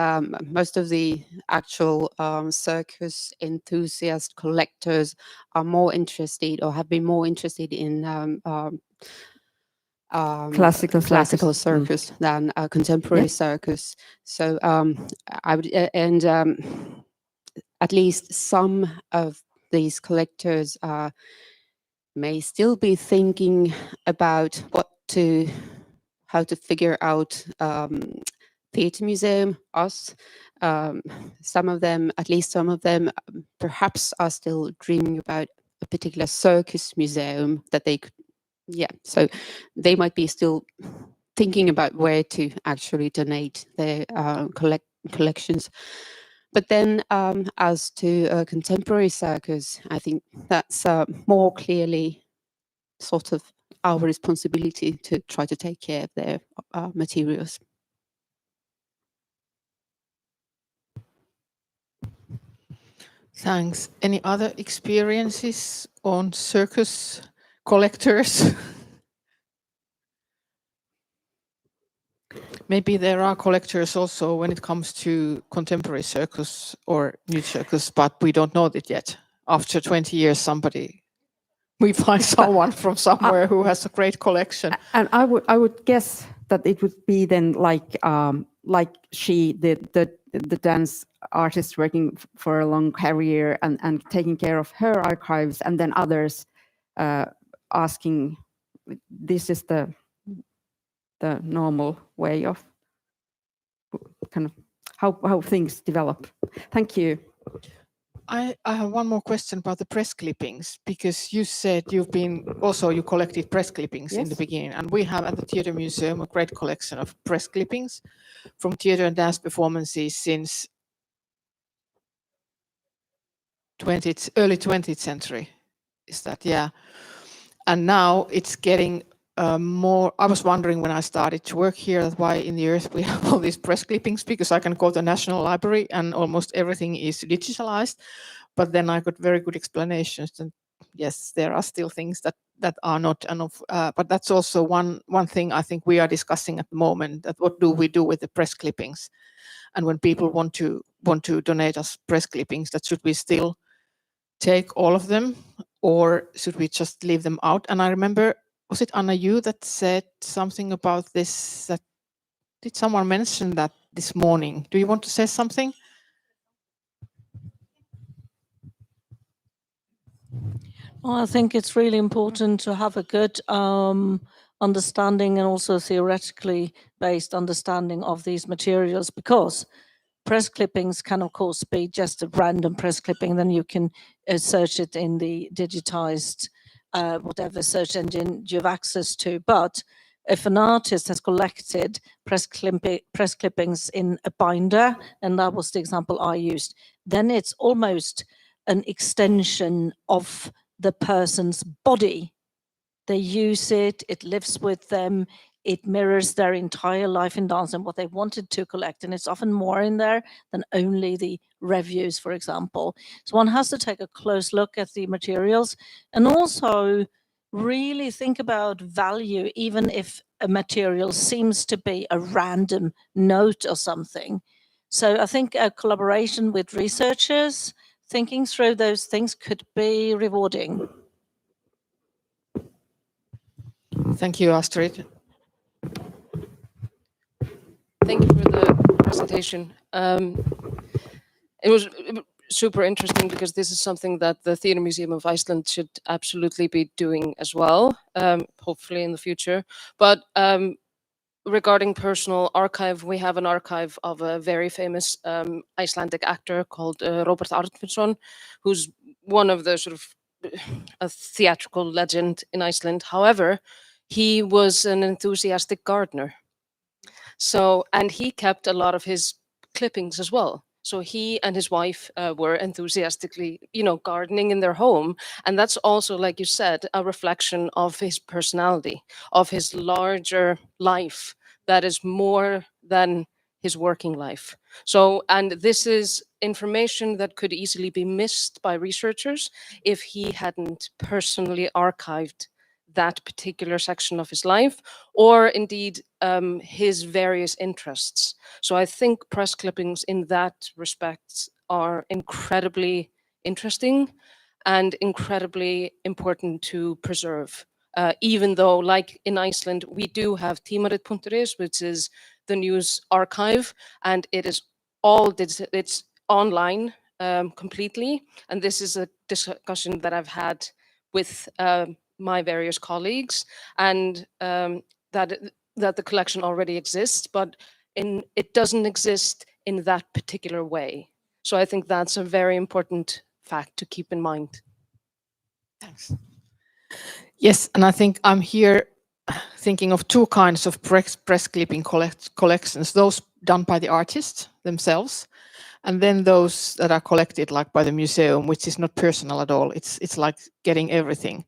most of the actual circus enthusiast collectors are more interested or have been more interested in classical circus than contemporary circus. So I would, and at least some of these collectors may still be thinking about how to figure out theatre museum, us. Some of them, at least some of them, perhaps are still dreaming about a particular circus museum that they could, so they might be still thinking about where to actually donate their collections. But then as to contemporary circus, I think that's more clearly sort of our responsibility to try to take care of their materials. Thanks. Any other experiences on circus collectors? Maybe there are collectors also when it comes to contemporary circus or new circus, but we don't know it yet. After 20 years, we find someone from somewhere who has a great collection. And I would guess that it would be then like she, the dance artist working for a long career and taking care of her archives, and then others asking, this is the normal way of kind of how things develop. Thank you. I have one more question about the press clippings, because you said you collected press clippings in the beginning, and we have at the Theatre Museum a great collection of press clippings from theatre and dance performances since early 20th century. Is that, yeah? And now it's getting more. I was wondering when I started to work here why in the earth we have all these press clippings, because I can go to the National Library and almost everything is digitalized. But then I got very good explanations, and yes, there are still things that are not enough. But that's also one thing I think we are discussing at the moment. That what do we do with the press clippings, and when people want to donate us press clippings, that should we still take all of them, or should we just leave them out? And I remember, was it Anna, you that said something about this? Did someone mention that this morning? Do you want to say something? Well, I think it's really important to have a good understanding and also theoretically based understanding of these materials, because press clippings can of course be just a random press clipping, then you can search it in the digitized whatever search engine you have access to. But if an artist has collected press clippings in a binder, and that was the example I used, then it's almost an extension of the person's body. They use it, it lives with them, it mirrors their entire life in dance and what they wanted to collect. And it's often more in there than only the reviews, for example. So one has to take a close look at the materials and also really think about value, even if a material seems to be a random note or something. So I think a collaboration with researchers, thinking through those things could be rewarding. Thank you, Astrid. Thank you for the presentation. It was super interesting because this is something that the Theatre Museum of Iceland should absolutely be doing as well, hopefully in the future. But regarding personal archive, we have an archive of a very famous Icelandic actor called Robert Arnfinnsson, who's one of the sort of a theatrical legend in Iceland. However, he was an enthusiastic gardener. So, and he kept a lot of his clippings as well. So he and his wife were enthusiastically, gardening in their home. And that's also, like you said, a reflection of his personality, of his larger life that is more than his working life. So, and this is information that could easily be missed by researchers if he hadn't personally archived that particular section of his life, or indeed his various interests. So I think press clippings in that respect are incredibly interesting and incredibly important to preserve. Even though, like in Iceland, we do have tímarit.is, which is the news archive, and it is it's online completely. And this is a discussion that I've had with my various colleagues, and that the collection already exists, but it doesn't exist in that particular way. So I think that's a very important fact to keep in mind. Thanks. Yes, and I think I'm here thinking of two kinds of press clipping collections, those done by the artists themselves, and then those that are collected like by the museum, which is not personal at all. It's like getting everything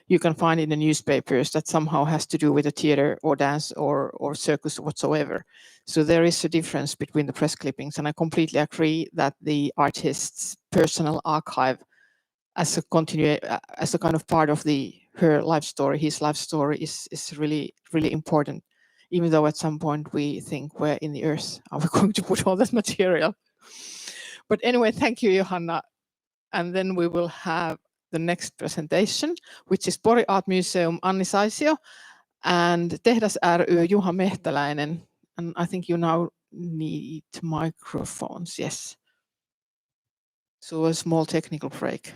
you can find in the newspapers that somehow has to do with the theater or dance or circus whatsoever. So there is a difference between the press clippings, and I completely agree that the artist's personal archive as a kind of part of her life story, his life story is really, really important. Even though at some point we think, where in the earth are we going to put all that material? But anyway, thank you, Johanna. And then we will have the next presentation, which is Pori Art Museum, Anni Saisio, and Tehdas ry, Juha Mehtäläinen. And I think you now need microphones, yes. So a small technical break.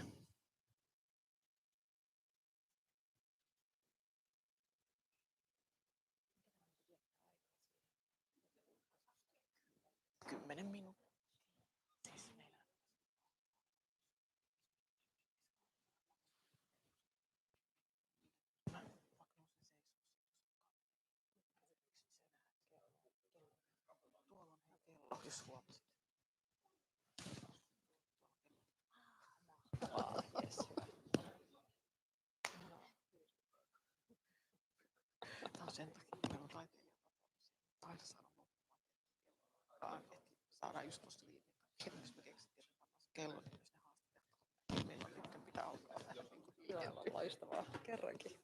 Saadaan just tuosta kello. Meillä pitää olla. Joo, loistavaa. Kerrankin.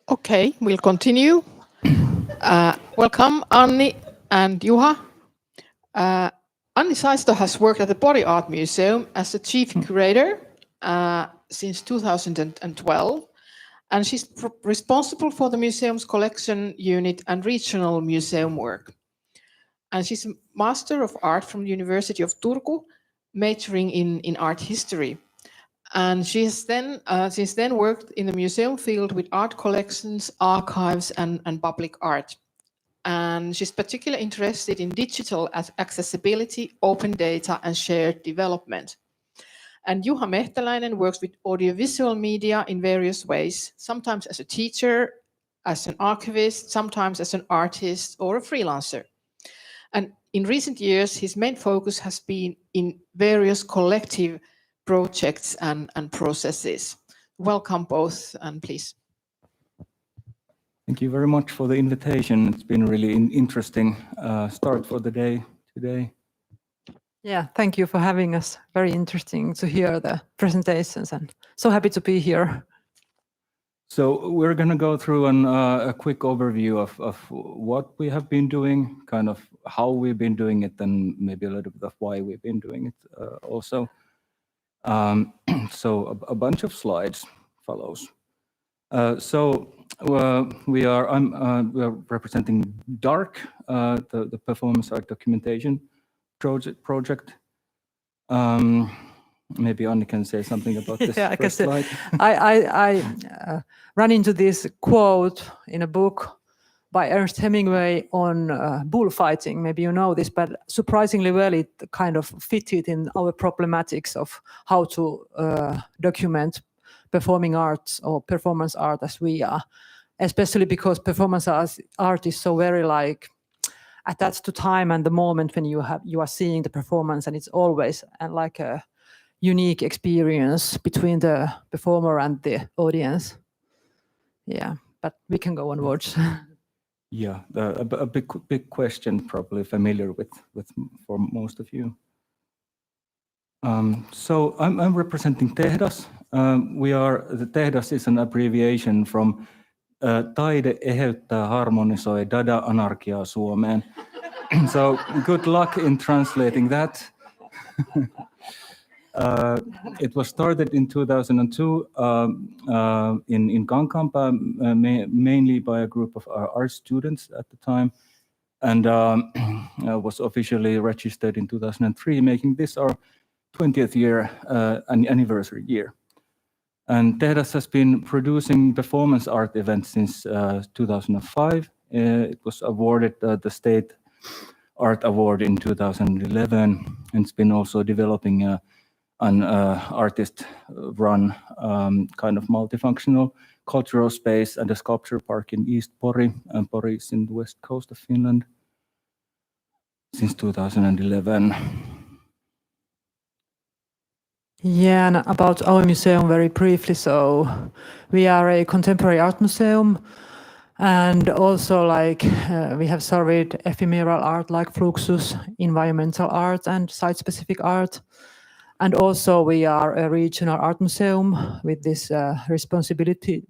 Okay, we'll continue. Welcome, Anni and Juha. Anni Saisio has worked at the Pori Art Museum as the chief curator since 2012, and she's responsible for the museum's collection unit and regional museum work. And she's a Master of Art from the University of Turku majoring in art history. And she has then, since then worked in the museum field with art collections, archives, and public art. And she's particularly interested in digital accessibility, open data, and shared development. And Juha Mehtäläinen works with audiovisual media in various ways, sometimes as a teacher, as an archivist, sometimes as an artist or a freelancer. And in recent years, his main focus has been in various collective projects and processes. Welcome both, and please. Thank you very much for the invitation. It's been a really interesting start for the day today. Yeah, thank you for having us. Very interesting to hear the presentations, and so happy to be here. So we're going to go through a quick overview of what we have been doing, kind of how we've been doing it, and maybe a little bit of why we've been doing it also. So a bunch of slides follows. We are representing DARK, the performance art documentation project. Maybe Anni can say something about this. Yeah, first slide. I ran into this quote in a book by Ernest Hemingway on bullfighting. Maybe you know this, but surprisingly well, it kind of fitted in our problematics of how to document performing arts or performance art as we are, especially because performance art is so very like attached to time and the moment when you are seeing the performance, and it's always like a unique experience between the performer and the audience. Yeah, but we can go onwards. Yeah, a big question, probably familiar with for most of you. So I'm representing Tehdas. The Tehdas is an abbreviation from Taide eheyttää harmonisoi dada anarkiaa Suomeen. So good luck in translating that. It was started in 2002 in Kankaanpää, mainly by a group of art students at the time, and was officially registered in 2003, making this our 20th year anniversary year. And Tehdas has been producing performance art events since 2005. It was awarded the State Art Award in 2011, and it's been also developing an artist-run kind of multifunctional cultural space and a sculpture park in East Pori, and Pori is in the west coast of Finland since 2011. Yeah, and about our museum very briefly. So we are a contemporary art museum, and also like we have surveyed ephemeral art like Fluxus, environmental art and site-specific art. And also we are a regional art museum with this responsibility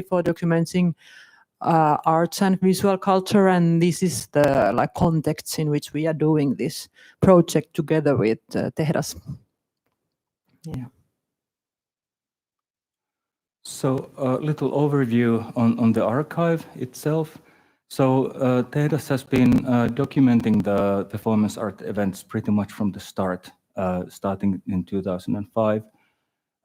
for documenting arts and visual culture, and this is the like context in which we are doing this project together with Tehdas. Yeah. So a little overview on the archive itself. So Tehdas has been documenting the performance art events pretty much from the start, starting in 2005.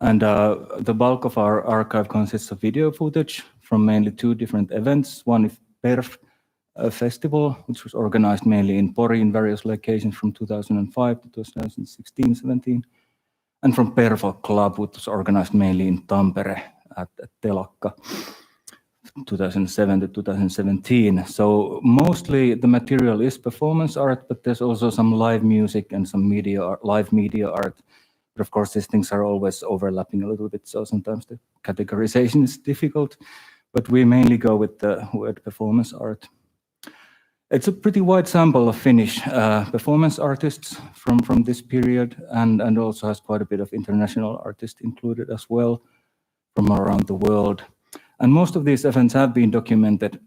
And the bulk of our archive consists of video footage from mainly two different events. One is PERF festival, which was organized mainly in Pori in various locations from 2005 to 2016-17. And from Pervo Club, which was organized mainly in Tampere at Telakka, 2007 to 2017. So mostly the material is performance art, but there's also some live music and some live media art. But of course, these things are always overlapping a little bit, so sometimes the categorization is difficult. But we mainly go with the word performance art. It's a pretty wide sample of Finnish performance artists from this period, and also has quite a bit of international artists included as well from around the world. And most of these events have been documented,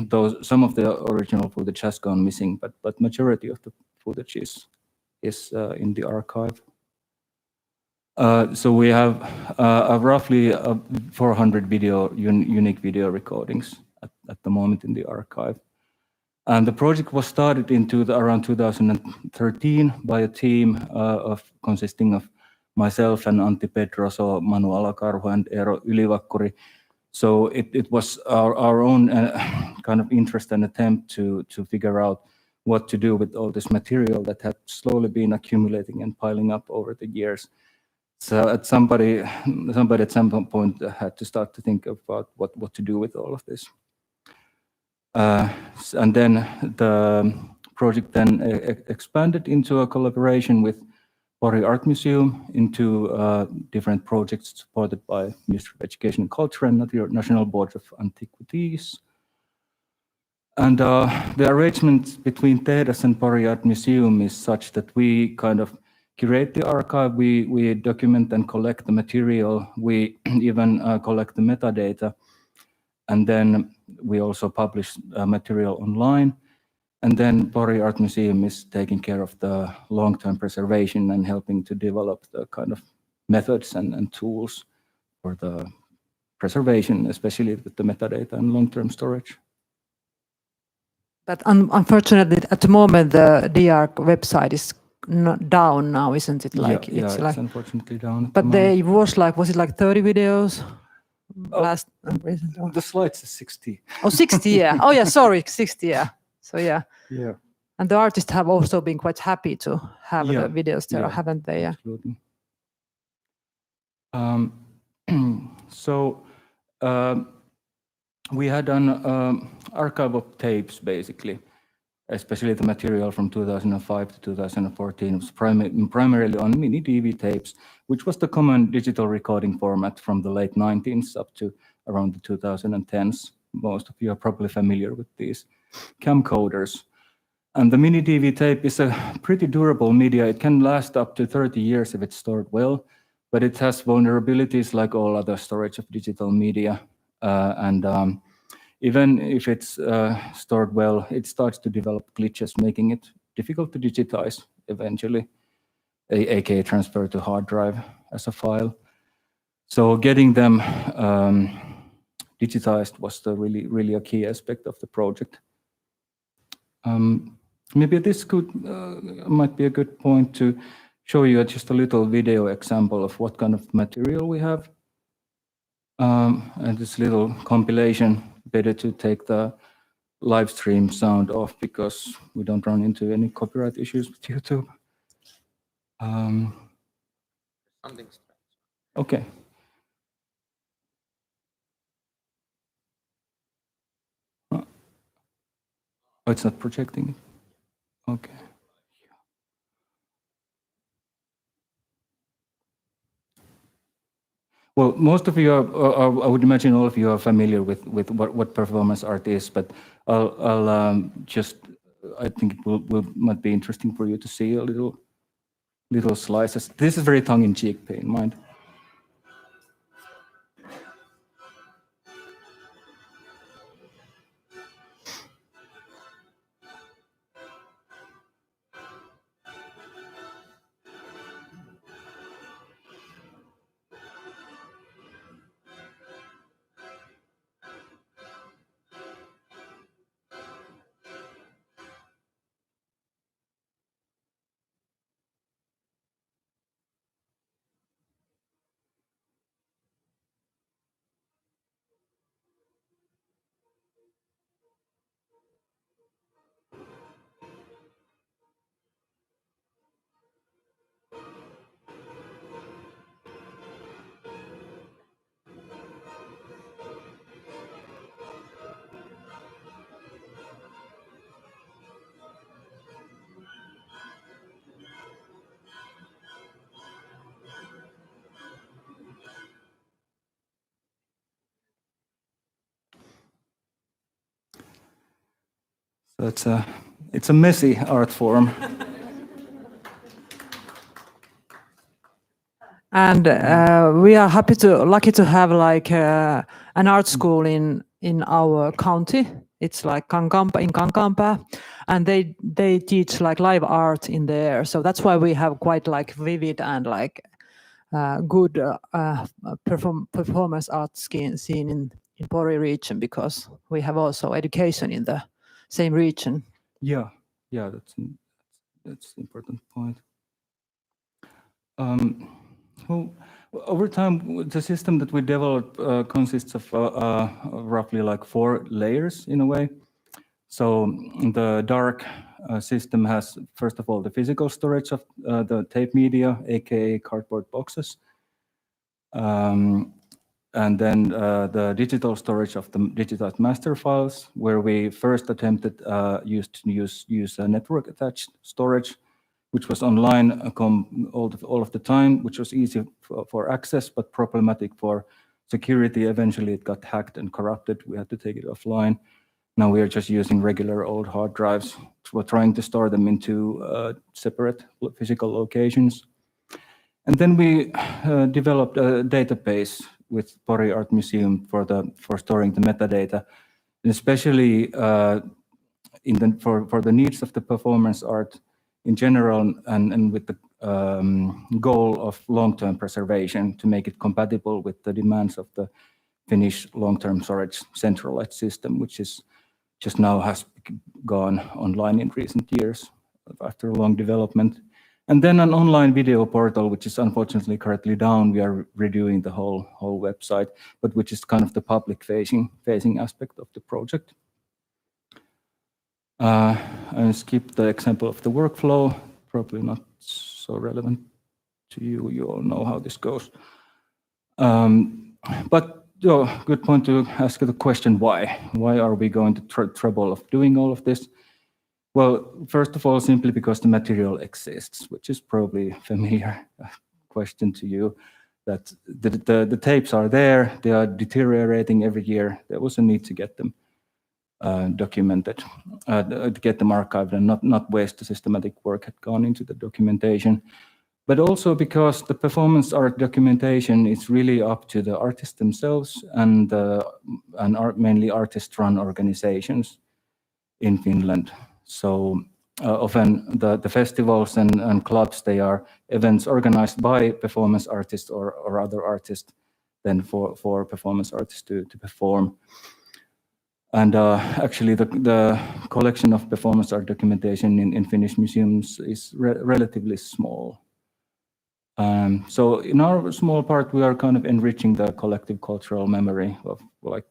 though some of the original footage has gone missing, but majority of the footage is in the archive. So we have roughly 400 unique video recordings at the moment in the archive. And the project was started around 2013 by a team consisting of myself and Antti Pedroso, Manu Alakarhu, and Eero Ylivakkuri. So it was our own kind of interest and attempt to figure out what to do with all this material that had slowly been accumulating and piling up over the years. So somebody at some point had to start to think about what to do with all of this. And then the project then expanded into a collaboration with Pori Art Museum into different projects supported by Ministry of Education and Culture and National Board of Antiquities. And the arrangement between TEDAS and Pori Art Museum is such that we kind of curate the archive, we document and collect the material, we even collect the metadata, and then we also publish material online. And then Pori Art Museum is taking care of the long-term preservation and helping to develop the kind of methods and tools for the preservation, especially with the metadata and long-term storage. But unfortunately, at the moment, the DARC website is not down now, isn't it? Like it's unfortunately down. But there was it like 30 videos? Last the slides is 60. Oh, 60, yeah. Oh, yeah, sorry, 60, yeah. So, yeah. Yeah. And the artists have also been quite happy to have the videos there, haven't they? Yeah. Absolutely. We had an archive of tapes, basically, especially the material from 2005 to 2014. It was primarily on mini DV tapes, which was the common digital recording format from the late 19th up to around the 2010s. Most of you are probably familiar with these camcorders. And the mini DV tape is a pretty durable media. It can last up to 30 years if it's stored well, but it has vulnerabilities like all other storage of digital media. Even if it's stored well, it starts to develop glitches, making it difficult to digitize eventually, aka transfer to hard drive as a file. So getting them digitized was the really a key aspect of the project. Maybe this might be a good point to show you just a little video example of what kind of material we have. And this little compilation, better to take the live stream sound off because we don't run into any copyright issues with YouTube. Okay. Oh, it's not projecting it. Okay. Well, most of you are, I would imagine all of you are familiar with what performance art is, but I'll just, I think it might be interesting for you to see a little slices. This is very tongue-in-cheek, bear in mind. So it's a messy art form. And we are lucky to have like an art school in our county. It's like Kankampa in Kankampa, and they teach like live art in there. So that's why we have quite like vivid and like good performance art scene in Pori region, because we have also education in the same region. Yeah, that's an important point. Well, over time, the system that we developed consists of roughly like 4 layers in a way. So the dark system has, first of all, the physical storage of the tape media, aka cardboard boxes. And then the digital storage of the digitized master files, where we first attempted use a network attached storage, which was online all of the time, which was easy for access, but problematic for security. Eventually it got hacked and corrupted. We had to take it offline. Now we are just using regular old hard drives. We're trying to store them into separate physical locations. And then we developed a database with Pori Art Museum for storing the metadata, and especially for the needs of the performance art in general, and with the goal of long-term preservation to make it compatible with the demands of the Finnish long-term storage centralized system, which is just now has gone online in recent years after long development. And then an online video portal, which is unfortunately currently down. We are redoing the whole website, but which is kind of the public facing aspect of the project. I skipped the example of the workflow, probably not so relevant to you. You all know how this goes. But good point to ask the question, why? Why are we going to trouble of doing all of this? Well, first of all, simply because the material exists, which is probably a familiar question to you, that the tapes are there, they are deteriorating every year. There was a need to get them documented, to get them archived and not waste the systematic work had gone into the documentation. But also because the performance art documentation is really up to the artists themselves and mainly artist-run organizations in Finland. So often the festivals and clubs, they are events organized by performance artists or other artists than for performance artists to perform. And actually the collection of performance art documentation in Finnish museums is relatively small. So in our small part, we are kind of enriching the collective cultural memory of like,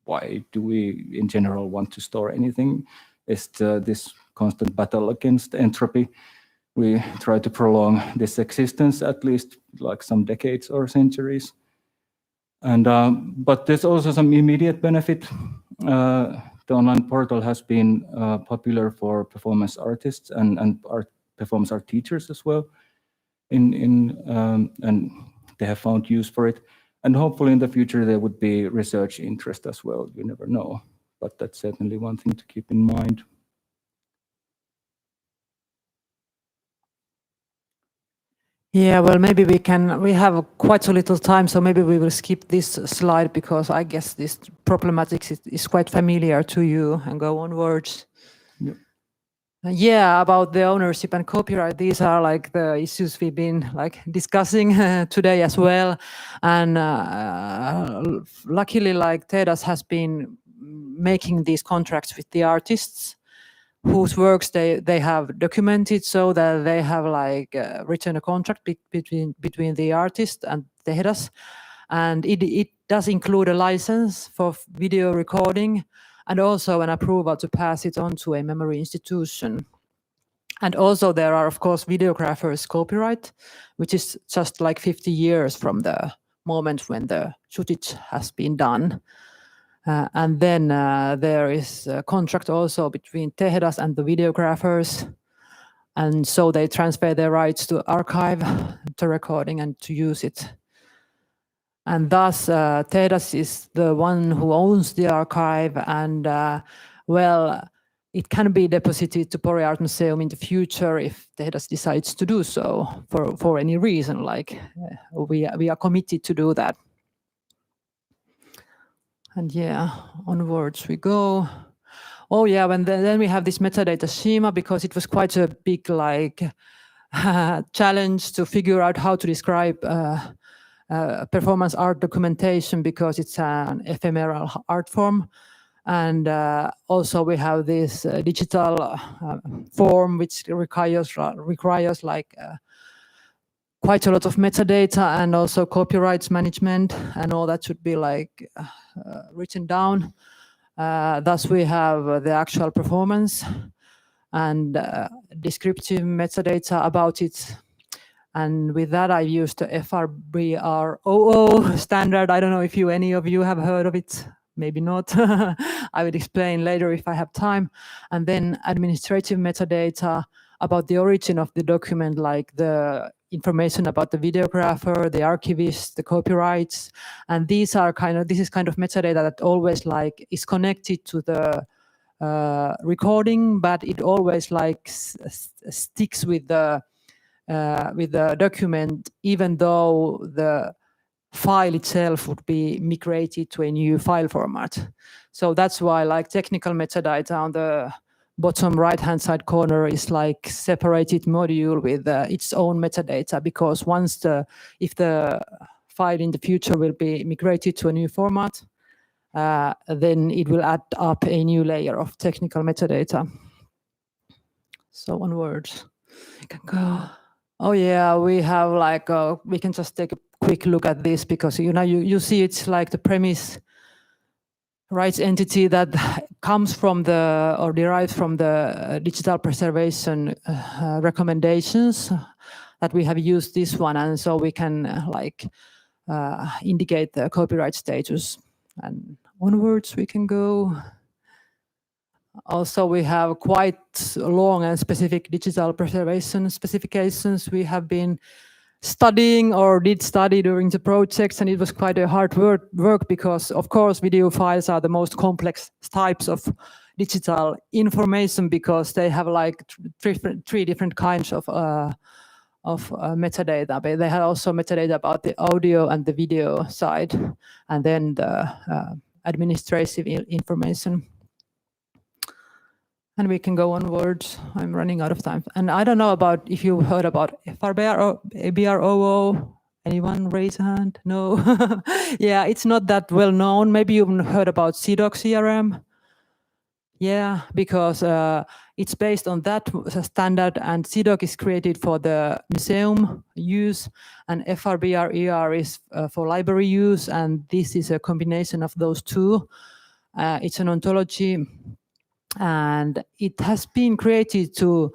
why do we in general want to store anything? Is this constant battle against entropy. We try to prolong this existence at least like some decades or centuries. And but there's also some immediate benefit. The online portal has been popular for performance artists and performance art teachers as well. And they have found use for it. And hopefully in the future there would be research interest as well. You never know, but that's certainly one thing to keep in mind. Yeah, well, maybe we have quite so little time, so maybe we will skip this slide because I guess this problematic is quite familiar to you and go onwards. Yep. Yeah, about the ownership and copyright, these are like the issues we've been like discussing today as well. And luckily, like TEDAS has been making these contracts with the artists whose works they have documented, so that they have like written a contract between the artist and TEDAS, and it does include a license for video recording and also an approval to pass it on to a memory institution. And also there are of course videographers' copyright, which is just like 50 years from the moment when the footage has been done. And then there is a contract also between TEDAS and the videographers. And so they transfer their rights to archive the recording and to use it. And thus TEDAS is the one who owns the archive, and well, it can be deposited to Pori Art Museum in the future if TEDAS decides to do so for any reason, like we are committed to do that. And yeah, onwards we go. Oh yeah, and then we have this metadata schema, because it was quite a big like challenge to figure out how to describe performance art documentation, because it's an ephemeral art form. And also we have this digital form which requires like quite a lot of metadata and also copyrights management, and all that should be like written down. Thus we have the actual performance and descriptive metadata about it. And with that, I used the FRBR00 standard. I don't know if any of you have heard of it. Maybe not. I will explain later if I have time. And then administrative metadata about the origin of the document, like the information about the videographer, the archivist, the copyrights. And this is kind of metadata that always like is connected to the recording, but it always like sticks with the document, even though the file itself would be migrated to a new file format. So that's why like technical metadata on the bottom right hand side corner is like separated module with its own metadata, because if the file in the future will be migrated to a new format, then it will add up a new layer of technical metadata. So onwards, you can go. Oh yeah, we have like we can just take a quick look at this, because you see it's like the premise rights entity that comes from or derives from the digital preservation recommendations that we have used this one, and so we can like indicate the copyright status. And onwards we can go. Also, we have quite long and specific digital preservation specifications we have been studying or did study during the projects, and it was quite a hard work because, of course, video files are the most complex types of digital information, because they have like three different kinds of metadata. But they had also metadata about the audio and the video side, and then the administrative information. And we can go onwards. I'm running out of time. And I don't know about if you heard about FRBR00. Anyone raise a hand? No. Yeah, it's not that well known. Maybe you've heard about CDOC CRM. Yeah, because it's based on that standard, and CDOC is created for the museum use, and FRBR is for library use, and this is a combination of those two. It's an ontology, and it has been created to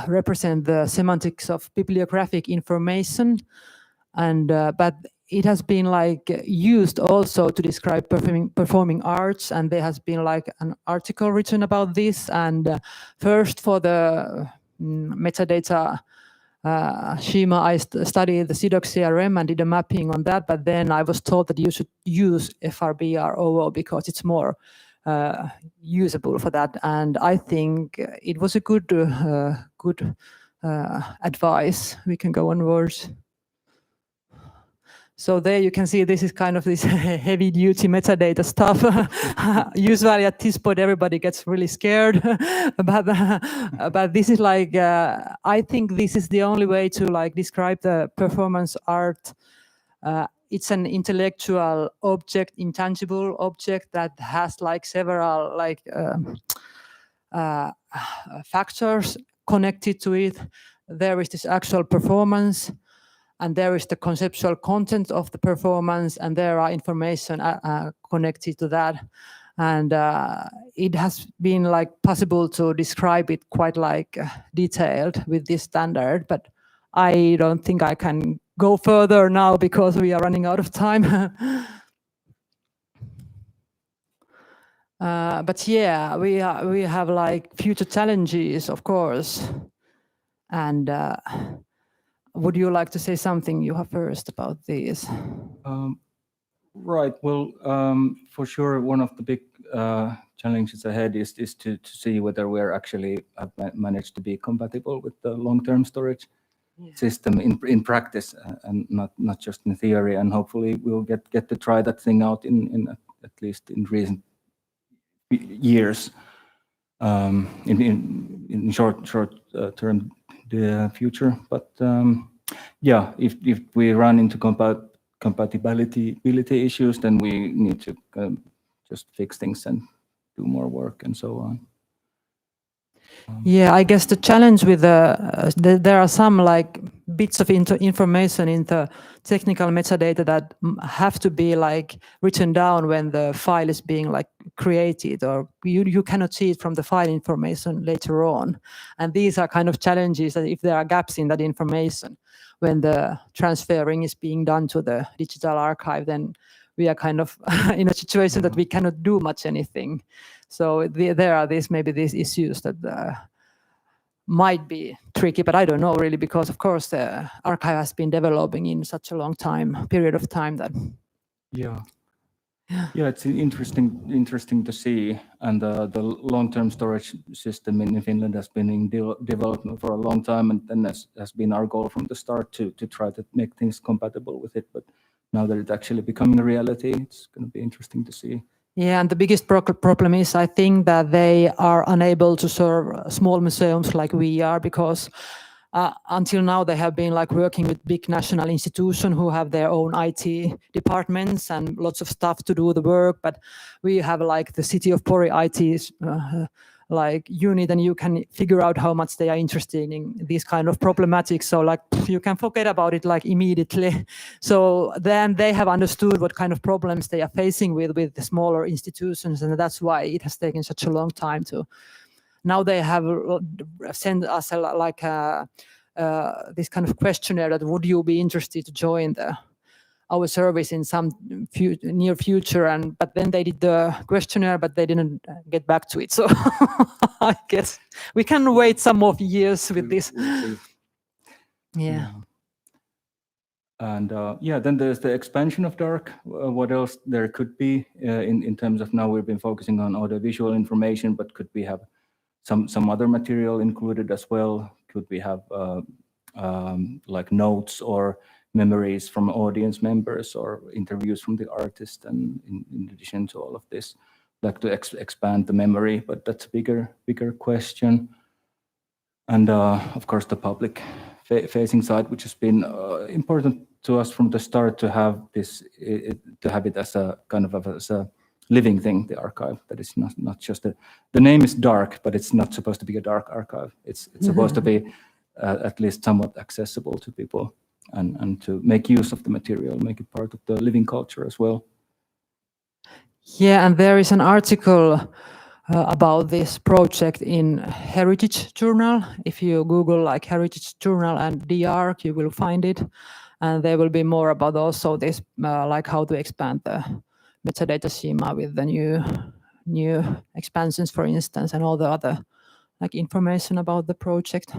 represent the semantics of bibliographic information, and but it has been like used also to describe performing arts, and there has been like an article written about this. And first for the metadata schema, I studied the CDOC CRM and did a mapping on that, but then I was told that you should use FRBR00 because it's more usable for that, and I think it was a good advice. We can go onwards. So there you can see this is kind of this heavy duty metadata stuff. Usually at this point everybody gets really scared, but this is like I think this is the only way to like describe the performance art. It's an intellectual object, intangible object that has like several like factors connected to it. There is this actual performance, and there is the conceptual content of the performance, and there are information connected to that. And it has been like possible to describe it quite like detailed with this standard, but I don't think I can go further now because we are running out of time. But yeah, we have like future challenges, of course. And would you like to say something, Juha, first about this? Right. Well, for sure, one of the big challenges ahead is to see whether we're actually managed to be compatible with the long-term storage system in practice, and not just in theory. And hopefully, we'll get to try that thing out in at least in recent years, in short term the future. But yeah, if we run into compatibility issues, then we need to just fix things and do more work and so on. Yeah, I guess the challenge with there are some like bits of information in the technical metadata that have to be like written down when the file is being like created, or you cannot see it from the file information later on. And these are kind of challenges that if there are gaps in that information when the transferring is being done to the digital archive, then we are kind of in a situation that we cannot do much anything. So there are these issues that might be tricky, but I don't know really, because of course the archive has been developing in such a long period of time that. Yeah, it's interesting to see, and the long-term storage system in Finland has been in development for a long time, and then has been our goal from the start to try to make things compatible with it. But now that it's actually becoming a reality, it's going to be interesting to see. Yeah, and the biggest problem is, I think, that they are unable to serve small museums like we are, because until now they have been like working with big national institutions who have their own IT departments and lots of stuff to do the work. But we have like the City of Pori IT like unit, and you can figure out how much they are interested in these kind of problematics. So like you can forget about it like immediately. So then they have understood what kind of problems they are facing with the smaller institutions, and that's why it has taken such a long time to. Now they have sent us this kind of questionnaire that would you be interested to join our service in some near future, but then they did the questionnaire, but they didn't get back to it. So I guess we can wait some more years with this. Yeah. And then there's the expansion of DARK. What else there could be in terms of, now we've been focusing on audiovisual information, but could we have some other material included as well? Could we have like notes or memories from audience members or interviews from the artist? And in addition to all of this, like to expand the memory, but that's a bigger question. And of course the public facing side, which has been important to us from the start, to have this, to have it as a kind of as a living thing, the archive. That is not just the name is dark, but it's not supposed to be a dark archive. It's supposed to be at least somewhat accessible to people, and to make use of the material, make it part of the living culture as well. Yeah, and there is an article about this project in Heritage Journal. If you Google like Heritage Journal and DARK, you will find it. And there will be more about also this, like how to expand the metadata schema with the new expansions, for instance, and all the other like information about the project.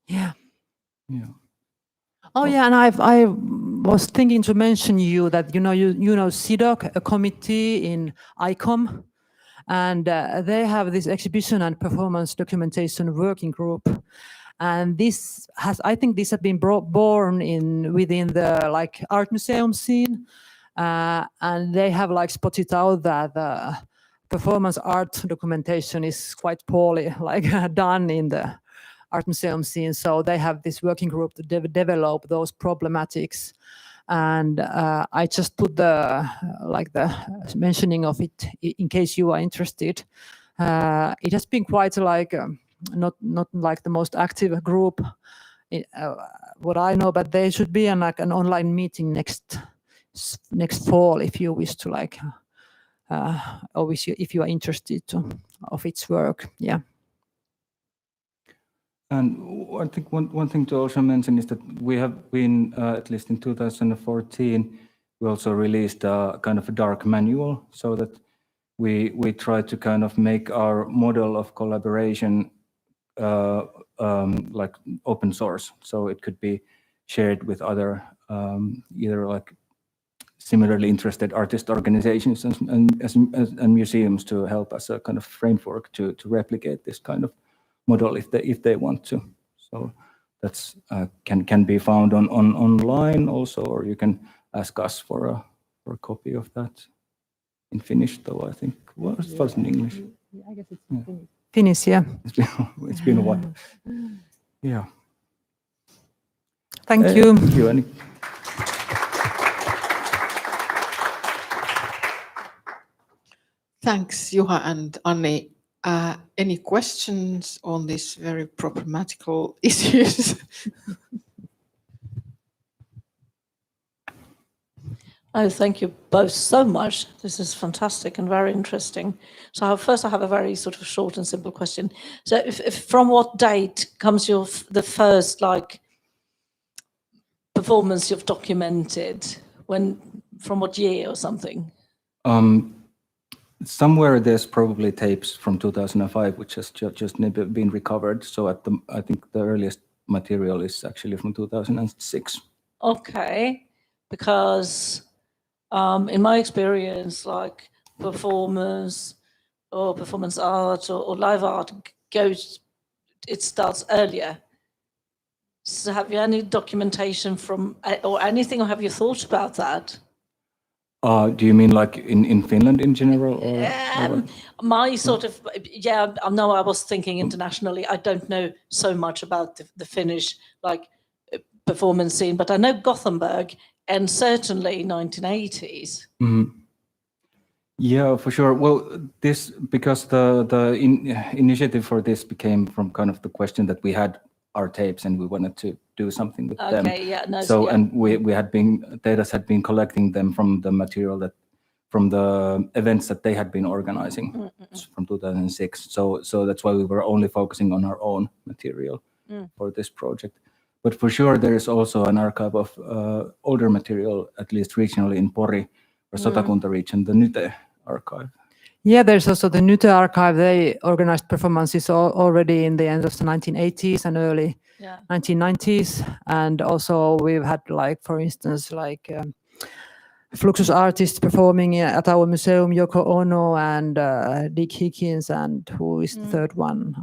Yeah. Oh yeah, and I was thinking to mention you that you know CDOC, a committee in ICOM, and they have this exhibition and performance documentation working group. And I think this has been born within the like art museum scene, and they have like spotted out that the performance art documentation is quite poorly like done in the art museum scene. So they have this working group to develop those problematics. And I just put the mentioning of it in case you are interested. It has been quite like not like the most active group, what I know, but there should be an online meeting next fall if you wish to like, obviously if you are interested of its work. Yeah. And I think one thing to also mention is that we have been, at least in 2014, we also released a kind of a dark manual, so that we try to kind of make our model of collaboration like open source, so it could be shared with other either like similarly interested artist organizations and museums, to help as a kind of framework to replicate this kind of model if they want to. So that's can be found online also, or you can ask us for a copy of that in Finnish, though I think it was in English. I guess it's in Finnish. Finnish, yeah. It's been a while. Yeah. Thank you. Thank you, Annie. Thanks, Juha and Anni. Any questions on these very problematical issues? Oh, thank you both so much. This is fantastic and very interesting. So first I have a very sort of short and simple question. So if from what date comes the first like performance you've documented? From what year or something? Somewhere there's probably tapes from 2005, which has just been recovered. So I think the earliest material is actually from 2006. Okay, because in my experience, like performance or performance art or live art it starts earlier. So have you any documentation from or anything, or have you thought about that? Do you mean like in Finland in general? Or my sort of, yeah, no, I was thinking internationally. I don't know so much about the Finnish like performance scene, but I know Gothenburg and certainly 1980s. Mm-hmm. Yeah, for sure. Well, because the initiative for this became from kind of the question that we had our tapes and we wanted to do something with them. Okay, yeah, no. So yeah. and Teidas had been collecting them from the material from the events that they had been organizing from 2006. So that's why we were only focusing on our own material for this project. But for sure, there is also an archive of older material, at least regionally in Pori or Sotakunta region, the Nyte archive. Yeah, there's also the Nyte archive. They organized performances already in the end of the 1980s and early 1990s. And also we've had, like, for instance, like Fluxus artists performing at our museum, Yoko Ono and Dick Higgins, and who is the third one?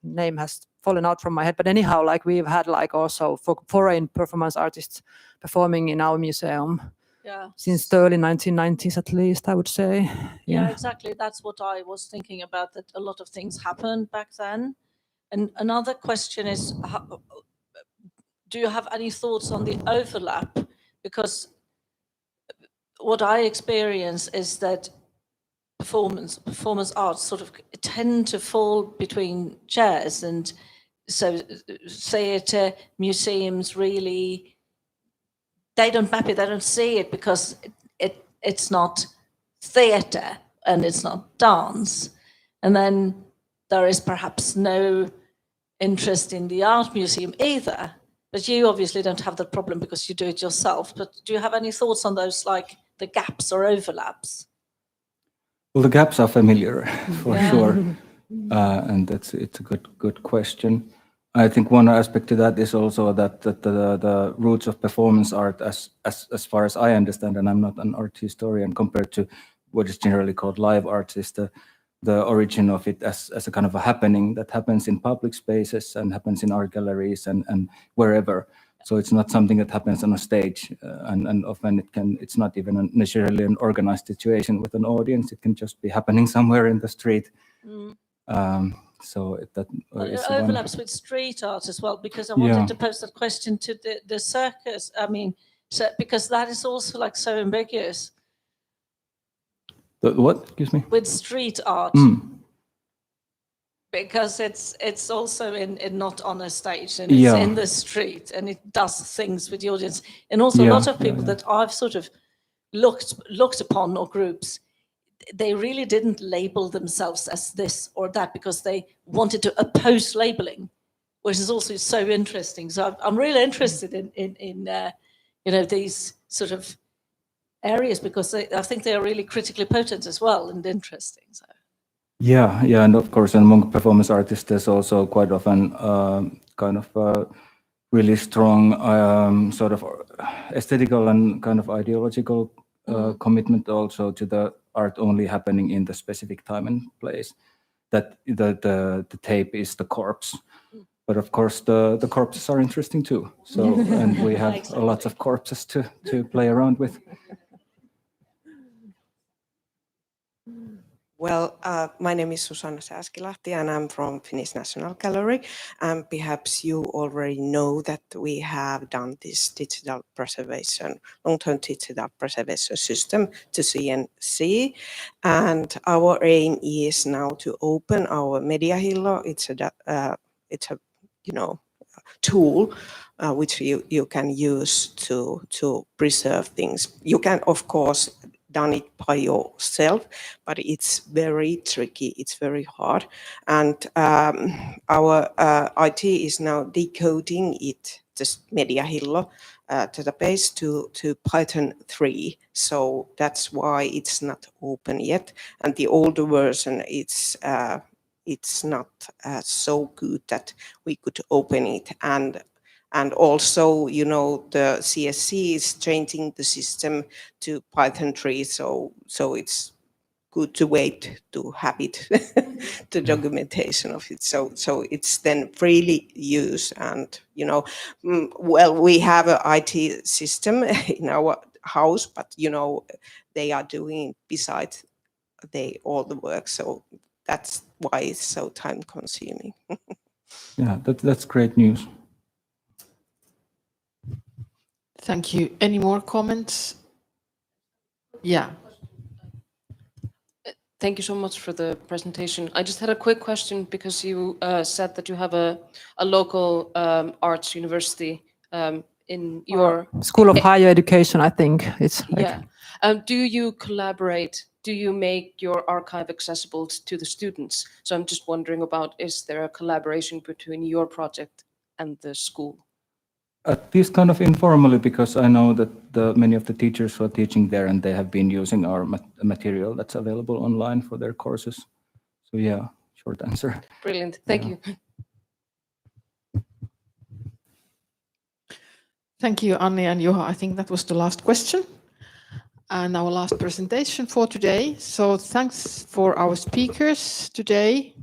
Name has fallen out from my head. But anyhow, like we've had like also foreign performance artists performing in our museum. Yeah. Since the early 1990s, at least, I would say. Yeah, exactly. That's what I was thinking about, that a lot of things happened back then. And another question is, do you have any thoughts on the overlap? Because what I experience is that performance arts sort of tend to fall between chairs. And so theatre, museums really, they don't map it, they don't see it because it's not theatre and it's not dance. And then there is perhaps no interest in the art museum either. But you obviously don't have that problem because you do it yourself. But do you have any thoughts on those, like the gaps or overlaps? Well, the gaps are familiar for sure. And it's a good question. I think one aspect to that is also that the roots of performance art, as far as I understand, and I'm not an art historian, compared to what is generally called live art, is the origin of it as a kind of a happening that happens in public spaces and happens in art galleries and wherever. So it's not something that happens on a stage, and often it's not even necessarily an organized situation with an audience. It can just be happening somewhere in the street. So that it overlaps with street art as well, because I wanted to pose that question to the circus. I mean, because that is also like so ambiguous. What? Excuse me? With street art, because it's also in not on a stage, and it's in the street, and it does things with the audience, and also a lot of people that I've sort of looked upon, or groups, they really didn't label themselves as this or that because they wanted to oppose labeling, which is also so interesting. So I'm really interested in these sort of areas, because I think they are really critically potent as well and interesting. So. Yeah, and of course, among performance artists, there's also quite often kind of really strong sort of aesthetical and kind of ideological commitment also to the art only happening in the specific time and place. That the tape is the corpse, but of course the corpses are interesting too. So and we have lots of corpses to play around with. Well, my name is Susanna Sääskilahti and I'm from Finnish National Gallery. And perhaps you already know that we have done this digital preservation, long-term digital preservation system to CNC. And our aim is now to open our Mediahillo. It's a tool which you can use to preserve things. You can, of course, done it by yourself, but it's very tricky, it's very hard. And our IT is now decoding it, this Mediahillo database to Python 3. So that's why it's not open yet. And the older version, it's not so good that we could open it. And also, the CSC is changing the system to Python 3, so it's good to wait to have it, the documentation of it. So it's then freely used, and well, we have an IT system in our house, but they are doing besides all the work. So that's why it's so time consuming. Yeah, that's great news. Thank you. Any more comments? Yeah. Thank you so much for the presentation. I just had a quick question because you said that you have a local arts university in your School of Higher Education, I think it's like. Yeah. Do you collaborate? Do you make your archive accessible to the students? So I'm just wondering about, is there a collaboration between your project and the school? At least kind of informally, because I know that many of the teachers who are teaching there, and they have been using our material that's available online for their courses. So yeah, short answer. Brilliant. Thank you. Thank you, Anni and Juha. I think that was the last question and our last presentation for today. So thanks for our speakers today.